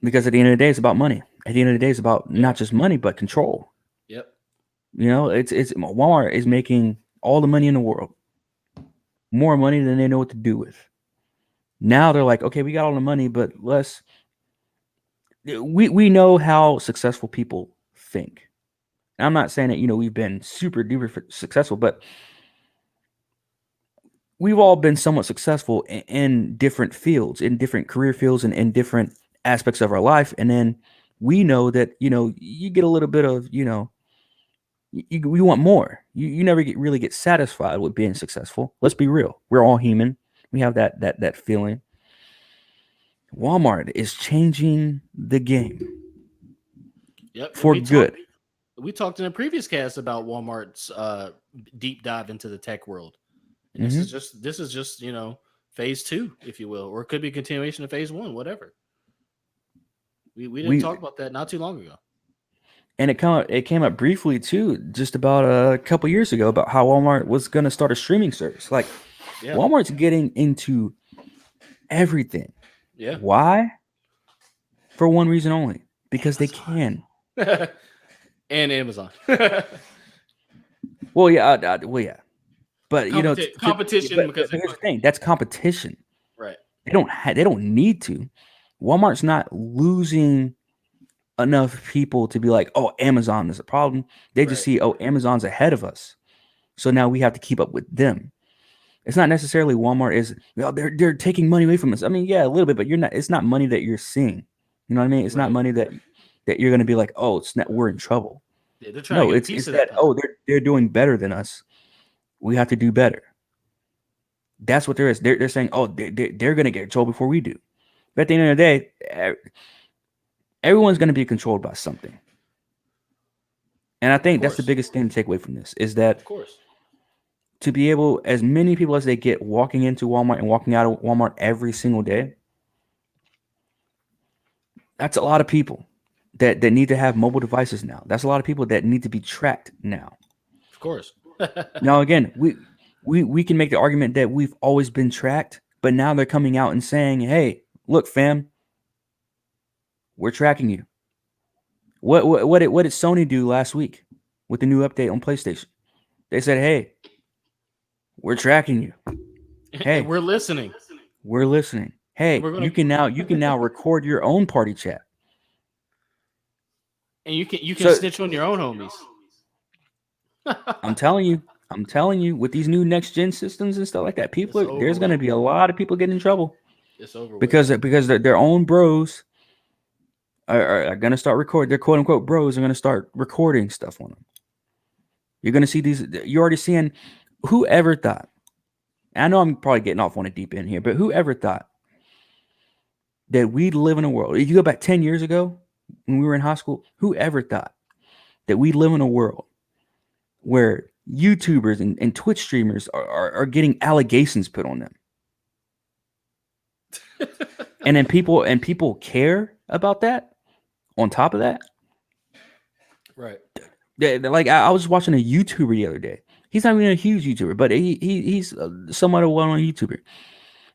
Because at the end of the day, it's about money. At the end of the day, it's about not just money, but control. Yep. It's Walmart is making all the money in the world, more money than they know what to do with. Now they're like, okay, we got all the money, but we know how successful people think. And I'm not saying that we've been super duper successful, but we've all been somewhat successful in different fields, in different career fields, and in different aspects of our life. And then we know that, you get a little bit of, we want more. You never really get satisfied with being successful. Let's be real. We're all human. We have that feeling. Walmart is changing the game. Yep. For good. we talked in a previous cast about Walmart's deep dive into the tech world. And this is just, you know, phase 2, if you will, or it could be a continuation of phase 1, whatever. We didn't talk about that not too long ago. And it came up briefly too, just about a couple years ago, about how Walmart was going to start a streaming service. Like, Walmart's getting into everything. Yeah. Why? For one reason only, because they can. And Amazon. Well, yeah. But you know, competition. Because here's the thing: that's competition. Right. They don't need to. Walmart's not losing enough people to be like, oh, Amazon is a problem. They just see, oh, Amazon's ahead of us, so now we have to keep up with them. It's not necessarily Walmart is, well, they're taking money away from us. I mean, yeah, a little bit, but you're not. It's not money that you're seeing. You know what I mean? It's not money that you're going to be like, oh, we're in trouble. Yeah, they're trying to get a piece of that. Oh, they're doing better than us. We have to do better. That's what there is. They're saying, oh, they're going to get controlled before we do. But at the end of the day, everyone's going to be controlled by something. And I think that's the biggest thing to take away from this is that, of course, to be able, as many people as they get walking into Walmart and walking out of Walmart every single day, that's a lot of people that need to have mobile devices now. That's a lot of people that need to be tracked now. Of course. Now, again, we can make the argument that we've always been tracked, but now they're coming out and saying, hey, look, fam, we're tracking you. What did Sony do last week with the new update on PlayStation? They said, hey, we're tracking you. Hey, we're listening. We're listening. Hey, you can now record your own party chat. And you can snitch on your own homies. I'm telling you, with these new next gen systems and stuff like that, there's going to be a lot of people getting in trouble. It's over because their own bros are going to start recording. Their quote unquote bros are going to start recording stuff on them. You're going to see these. You're already seeing. Whoever thought? I know I'm probably getting off on a deep end here, but whoever thought that we'd live in a world? If you go back 10 years ago when we were in high school, whoever thought that we'd live in a world where YouTubers and Twitch streamers are getting allegations put on them? And then people care about that on top of that? Right. Like, I was watching a YouTuber the other day. He's not even a huge YouTuber, but he's somewhat a well-known YouTuber.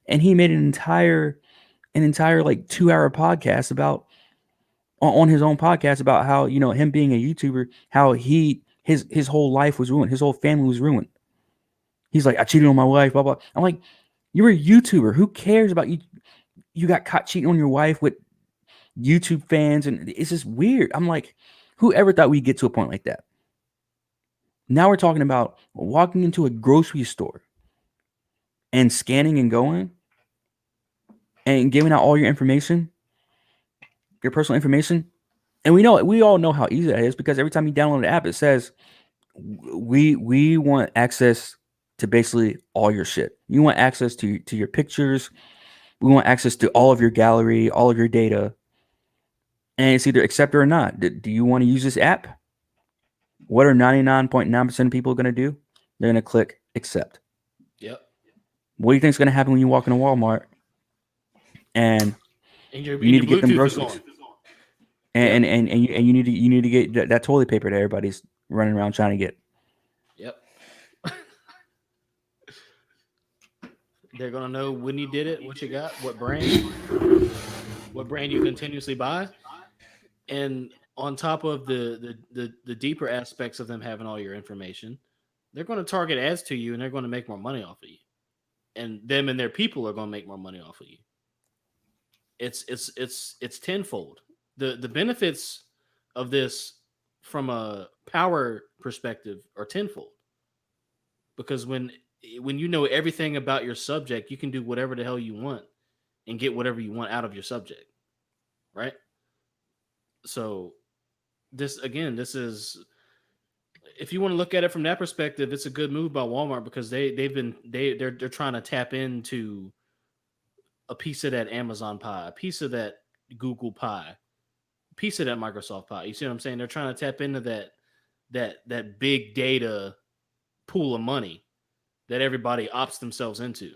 And he made an entire like 2-hour podcast about on his own podcast about how, you know, him being a YouTuber, how his whole life was ruined. His whole family was ruined. He's like, I cheated on my wife, blah, blah. I'm like, you're a YouTuber. Who cares about you? You got caught cheating on your wife with YouTube fans. And it's just weird. I'm like, whoever thought we'd get to a point like that? Now we're talking about walking into a grocery store and scanning and going and giving out all your information, your personal information. And we all know how easy that is, because every time you download the app, it says, we want access to basically all your shit. You want access to your pictures. We want access to all of your gallery, all of your data. And it's either accept or not. Do you want to use this app? What are 99.9% of people going to do? They're going to click accept. Yep. What do you think is going to happen when you walk into Walmart and you need to get them groceries? And you need to get that toilet paper that everybody's running around trying to get. Yep. They're gonna know when you did it, what you got, what brand you continuously buy, and on top of the deeper aspects of them having all your information, they're going to target ads to you, and they're going to make more money off of you, and them and their people are going to make more money off of you. It's tenfold. The benefits of this from a power perspective are tenfold, because when you know everything about your subject, you can do whatever the hell you want and get whatever you want out of your subject, right? So this is, if you want to look at it from that perspective, it's a good move by Walmart, because they're trying to tap into a piece of that Amazon pie, a piece of that Google pie, a piece of that Microsoft pie. You see what I'm saying? They're trying to tap into that big data pool of money that everybody opts themselves into.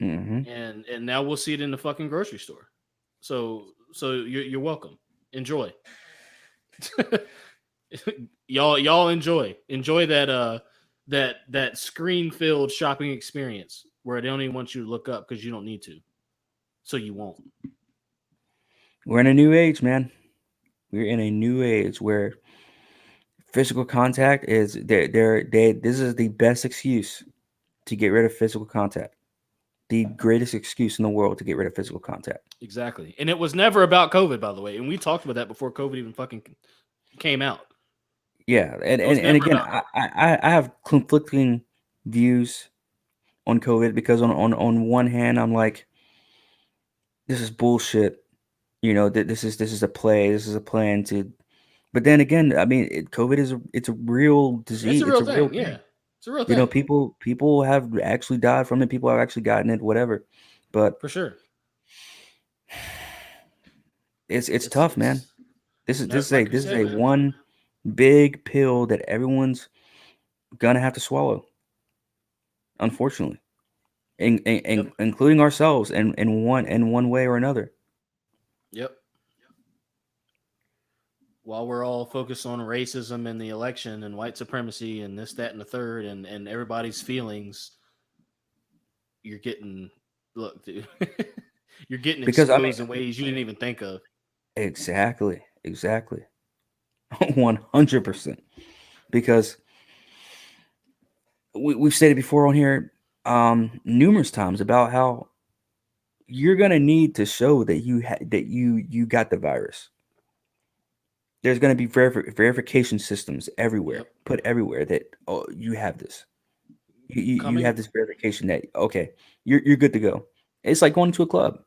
Mm-hmm. And now we'll see it in the fucking grocery store. So you're welcome. Enjoy. y'all enjoy that screen filled shopping experience where they don't even want you to look up because you don't need to, so you won't. We're in a new age, man. We're in a new age where physical contact is this is the best excuse to get rid of physical contact. The greatest excuse in the world to get rid of physical contact. Exactly. And it was never about COVID, by the way. And we talked about that before COVID even fucking came out. Yeah, and It was never again, about I have conflicting views on COVID because on one hand, I'm like, this is bullshit. You know, this is a play. This is a plan to. But then again, I mean, COVID it's a real disease. It's a real real thing. Yeah. It's a real You know, thing. people have actually died from it. People have actually gotten it. Whatever. But For sure. it's tough, man. This is a man. one big pill that everyone's gonna have to swallow. Unfortunately, including ourselves, in one way or another. Yep. While we're all focused on racism and the election and white supremacy and this, that, and the third, and everybody's feelings, you're getting dude. You're getting Because, exposed in ways you didn't even think of. Exactly. 100%. Because we've stated before on here numerous times about how you're gonna need to show that you got the virus. There's gonna be verification systems everywhere, put everywhere that you have this. You have this verification that okay, you're good to go. It's like going to a club.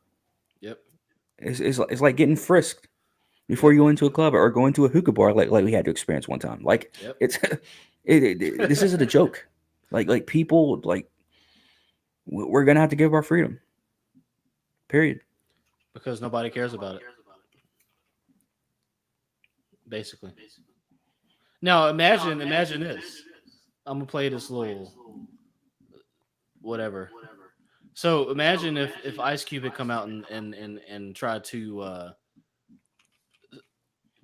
Yep. It's like getting frisked before you go into a club or going to a hookah bar like we had to experience one time. Like it's this isn't a joke. Like people like we're gonna have to give our freedom. Period. Because nobody cares about it. Basically. Now imagine this. I'm gonna play this little whatever. So imagine if Ice Cube had come out and tried to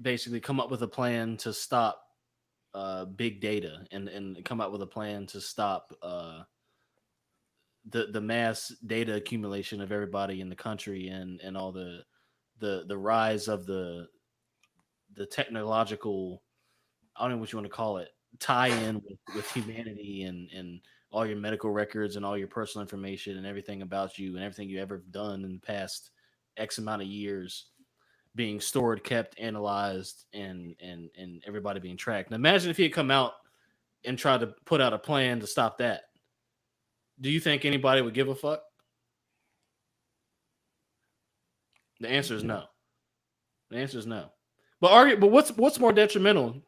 basically come up with a plan to stop big data and come up with a plan to stop the mass data accumulation of everybody in the country and all the rise of the technological, I don't know what you want to call it, tie-in with humanity and all your medical records and all your personal information and everything about you and everything you ever done in the past X amount of years being stored, kept, analyzed, and everybody being tracked. Now imagine if he had come out and tried to put out a plan to stop that. Do you think anybody would give a fuck? The answer is no. The answer is no. But what's more detrimental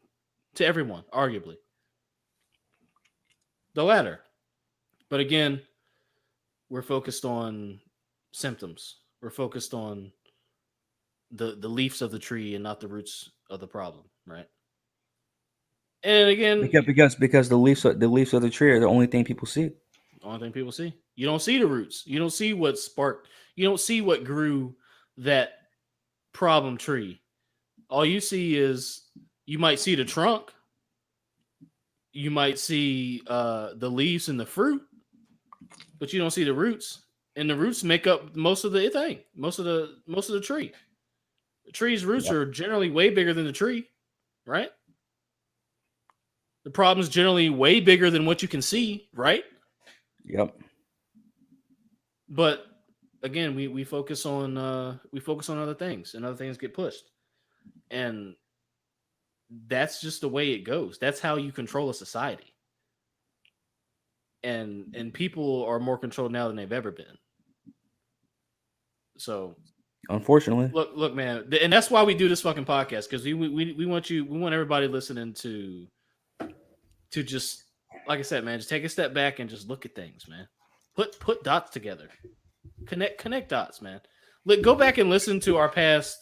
to everyone? Arguably, the latter. But again, we're focused on symptoms. We're focused on the leaves of the tree and not the roots of the problem, right? And again, because the leaves of the tree are the only thing people see. The only thing people see. You don't see the roots. You don't see what sparked. You don't see what grew that problem tree. All you see is you might see the trunk. You might see the leaves and the fruit, but you don't see the roots. And the roots make up most of the thing, most of the tree. The tree's roots are generally way bigger than the tree, right? The problem is generally way bigger than what you can see, right? Yep. But again, we focus on other things, and other things get pushed, and that's just the way it goes. That's how you control a society, and people are more controlled now than they've ever been. So, unfortunately, look, man, and that's why we do this fucking podcast, because we want everybody listening to just, like I said, man, just take a step back and just look at things, man. Put dots together. Connect dots, man. Go back and listen to our past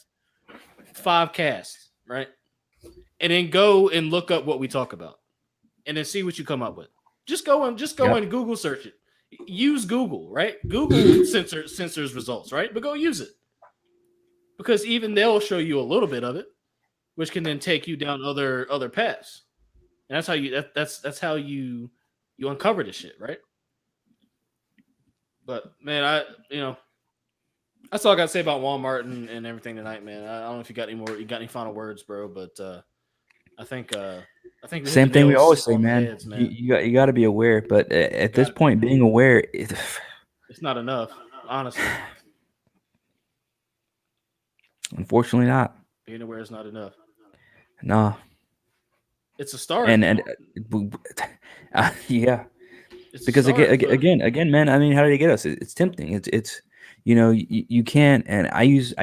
5 casts, right? and then go and look up what we talk about, and then see what you come up with. Just go and Google search it. Use Google, right? Google censors results, right? But go use it, because even they'll show you a little bit of it, which can then take you down other paths. And that's how that's how you uncover this shit, right? But man, that's all I got to say about Walmart and everything tonight, man. I don't know if you got any final words, bro, but I think we hit Same the thing we nails always say, on the man. heads, man. You got to be aware, but at this Got it. point, being aware, It's not enough, honestly. unfortunately, not. Being aware is not enough. Nah, It's a start. and yeah, It's a because start, but again, man. I mean, how did they get us? It's tempting. It's you can't. And I use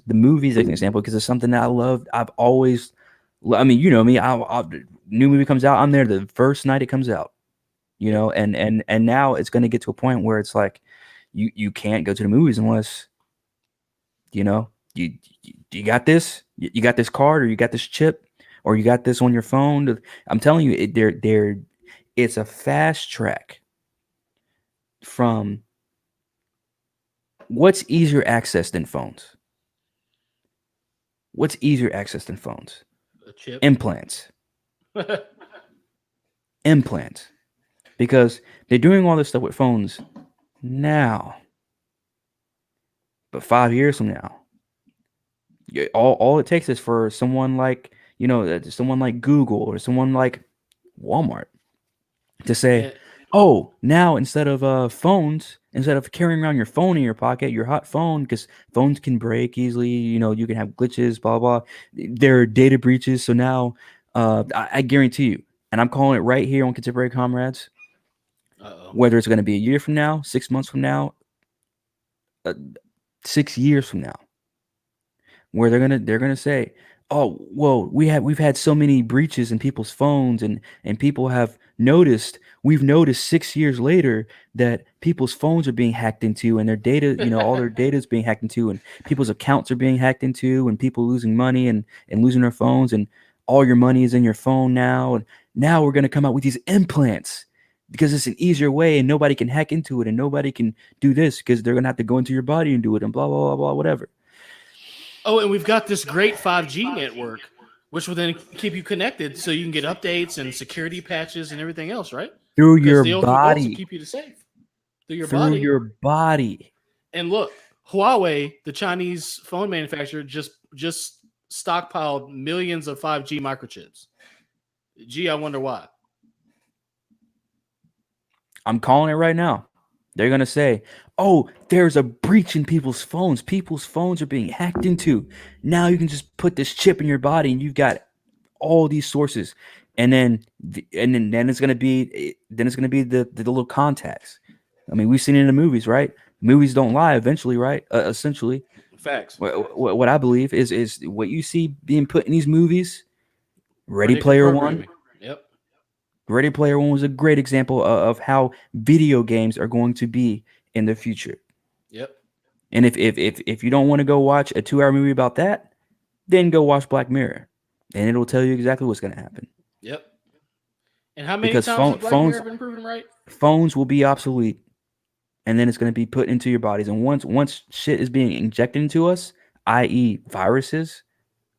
the movies as an example because it's something that I love. I've always, I mean, you know me. New movie comes out, I'm there the first night it comes out. You know, and now it's going to get to a point where it's like you can't go to the movies unless you got this, you got this card, or you got this chip, or you got this on your phone. I'm telling you, it's a fast track from what's easier access than phones. What's easier access than phones? a chip. Implants. Implants. Because they're doing all this stuff with phones now. But 5 years from now, all it takes is for someone like, someone like Google or someone like Walmart to say, Yeah. oh, now instead of phones, instead of carrying around your phone in your pocket, your hot phone, because phones can break easily, you can have glitches, blah, blah. There are data breaches. So now I guarantee you, and I'm calling it right here on Contemporary Comrades, Uh-oh. whether it's going to be a year from now, 6 months from now, 6 years from now, where they're gonna say, oh, well, we've had so many breaches in people's phones, and people have we've noticed 6 years later that people's phones are being hacked into, and their data, all their data is being hacked into, and people's accounts are being hacked into, and people losing money and losing their phones, and all your money is in your phone now, and now we're gonna come out with these implants because it's an easier way and nobody can hack into it and nobody can do this because they're gonna have to go into your body and do it and blah blah blah blah whatever. Oh, and we've got this great 5G network, which will then keep you connected so you can get updates and security patches and everything else, right? Through Because your the ultimate goal is to body. keep you safe. Through your Through body. your body. And look, Huawei, the Chinese phone manufacturer, just stockpiled millions of 5G microchips. Gee, I wonder why. I'm calling it right now. They're going to say, oh, there's a breach in people's phones. People's phones are being hacked into. Now you can just put this chip in your body and you've got all these sources. And then it's going to be the little contacts. I mean, we've seen it in the movies, right? Movies don't lie eventually, right? Essentially. Facts. What I believe is what you see being put in these movies. Ready Player One. Yep. Ready Player One was a great example of how video games are going to be in the future. Yep. And if you don't want to go watch a 2-hour movie about that, then go watch Black Mirror, and it'll tell you exactly what's going to happen. Yep. And how many Because times has Black Mirror been proven right? Phones will be obsolete, and then it's going to be put into your bodies. And once shit is being injected into us, i.e. viruses,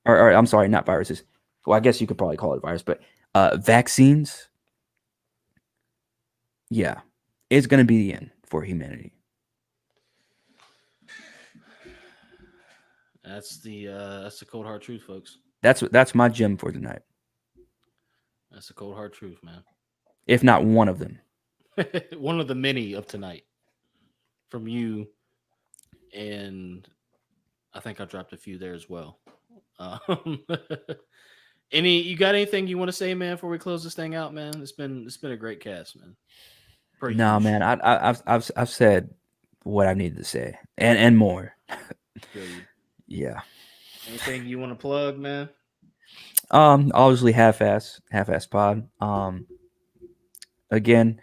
or I'm sorry, not viruses. Well, I guess you could probably call it a virus, but vaccines. Yeah, it's going to be the end for humanity. That's the cold hard truth, folks. That's my gem for tonight. That's the cold hard truth, man. If not one of them. One of the many of tonight from you, and I think I dropped a few there as well. You got anything you want to say, man, before we close this thing out, man? It's been a great cast, man. No, man, I've said what I needed to say and more. Yeah. Anything you want to plug, man? Obviously half-ass pod. Again,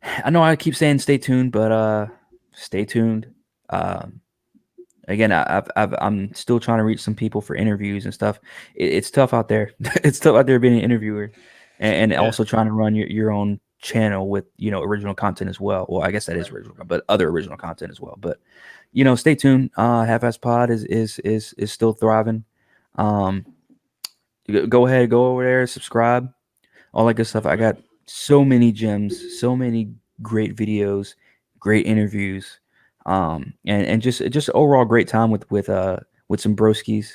I know I keep saying stay tuned, but stay tuned. again, I'm still trying to reach some people for interviews and stuff. It's tough out there. It's tough out there being an interviewer, and also trying to run your own channel with original content as well. Well, I guess that is original, but other original content as well. But stay tuned. Half-Ass Pod is still thriving. Go ahead, go over there, subscribe, all that good stuff. I got so many gems, so many great videos, great interviews, and just overall great time with some broskies,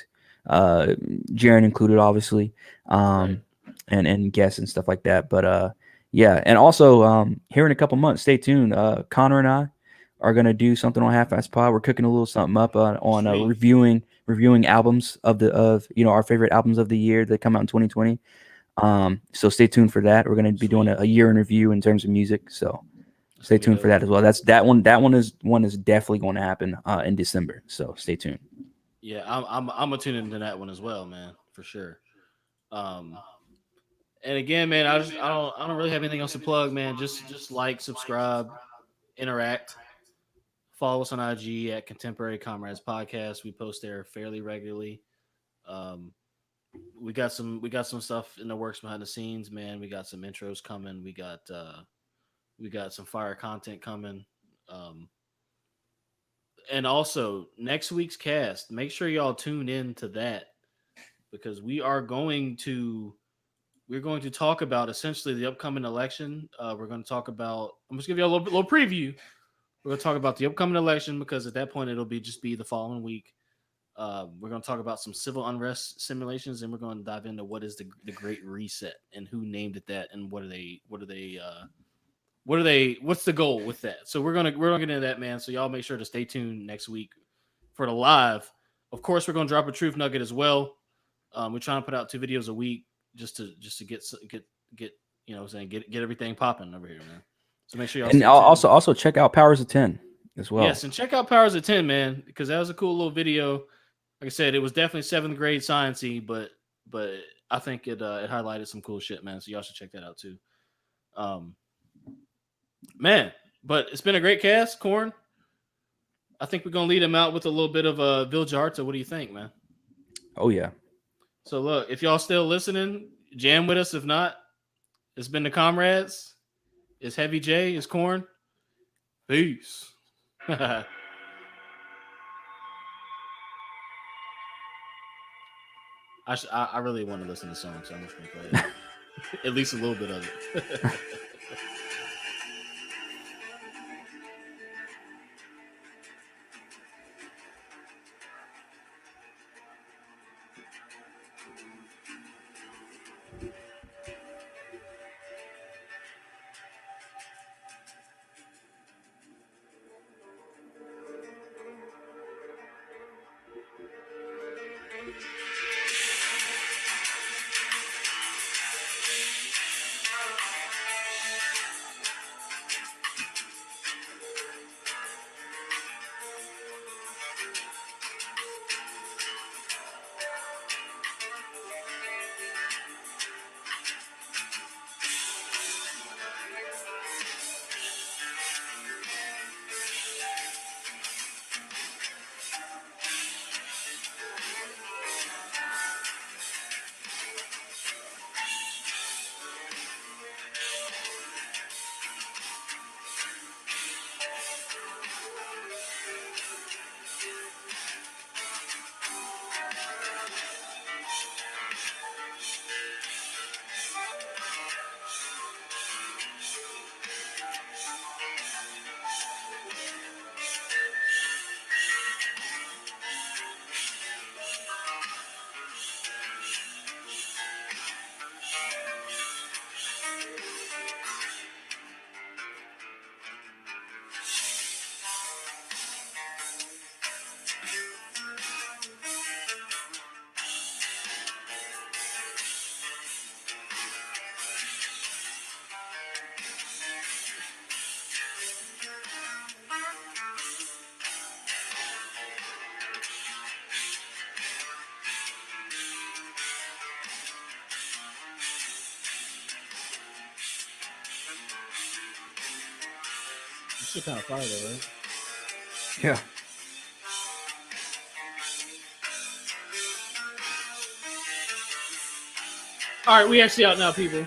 Jaren included, obviously, and guests and stuff like that. But yeah, and also here in a couple months, stay tuned. Connor and I are gonna do something on Half-Ass Pod. We're cooking a little something up on reviewing albums of our favorite albums of the year that come out in 2020. So stay tuned for that. We're going to be doing a year in review in terms of music. So stay tuned for that as well. That one is definitely going to happen in December. So stay tuned. Yeah, I'm gonna tune into that one as well, man, for sure. And again, man, I don't really have anything else to plug, man. Just like, subscribe, interact, follow us on IG at Contemporary Comrades Podcast. We post there fairly regularly. We got some stuff in the works behind the scenes, man. We got some intros coming. We got some fire content coming. And also next week's cast, make sure y'all tune in to that, because we're going to talk about essentially the upcoming election. We're going to talk about, I'm just give you a little preview. We're going to talk about the upcoming election, because at that point it'll just be the following week. We're going to talk about some civil unrest simulations, and we're going to dive into what is the Great Reset and who named it that, and what's the goal with that. So we're gonna get into that, man. So y'all make sure to stay tuned next week for the live. Of course, we're gonna drop a truth nugget as well. We're trying to put out 2 videos a week just to get get everything popping over here, man. So make sure y'all. And also check out Powers of 10 as well. Yes, and check out Powers of 10, man, because that was a cool little video. Like I said, it was definitely 7th grade sciencey, but I think it highlighted some cool shit, man. So y'all should check that out too. Man, but it's been a great cast, Corn. I think we're gonna lead him out with a little bit of Village Arts. What do you think, man? Oh yeah. So look, if y'all still listening, jam with us. If not, it's been the Comrades. It's Heavy J. It's Corn. Peace. I really want to listen to the song, so I'm just gonna play it. At least a little bit of it. This shit kind of fire though, right? Yeah. All right, we actually out now, people.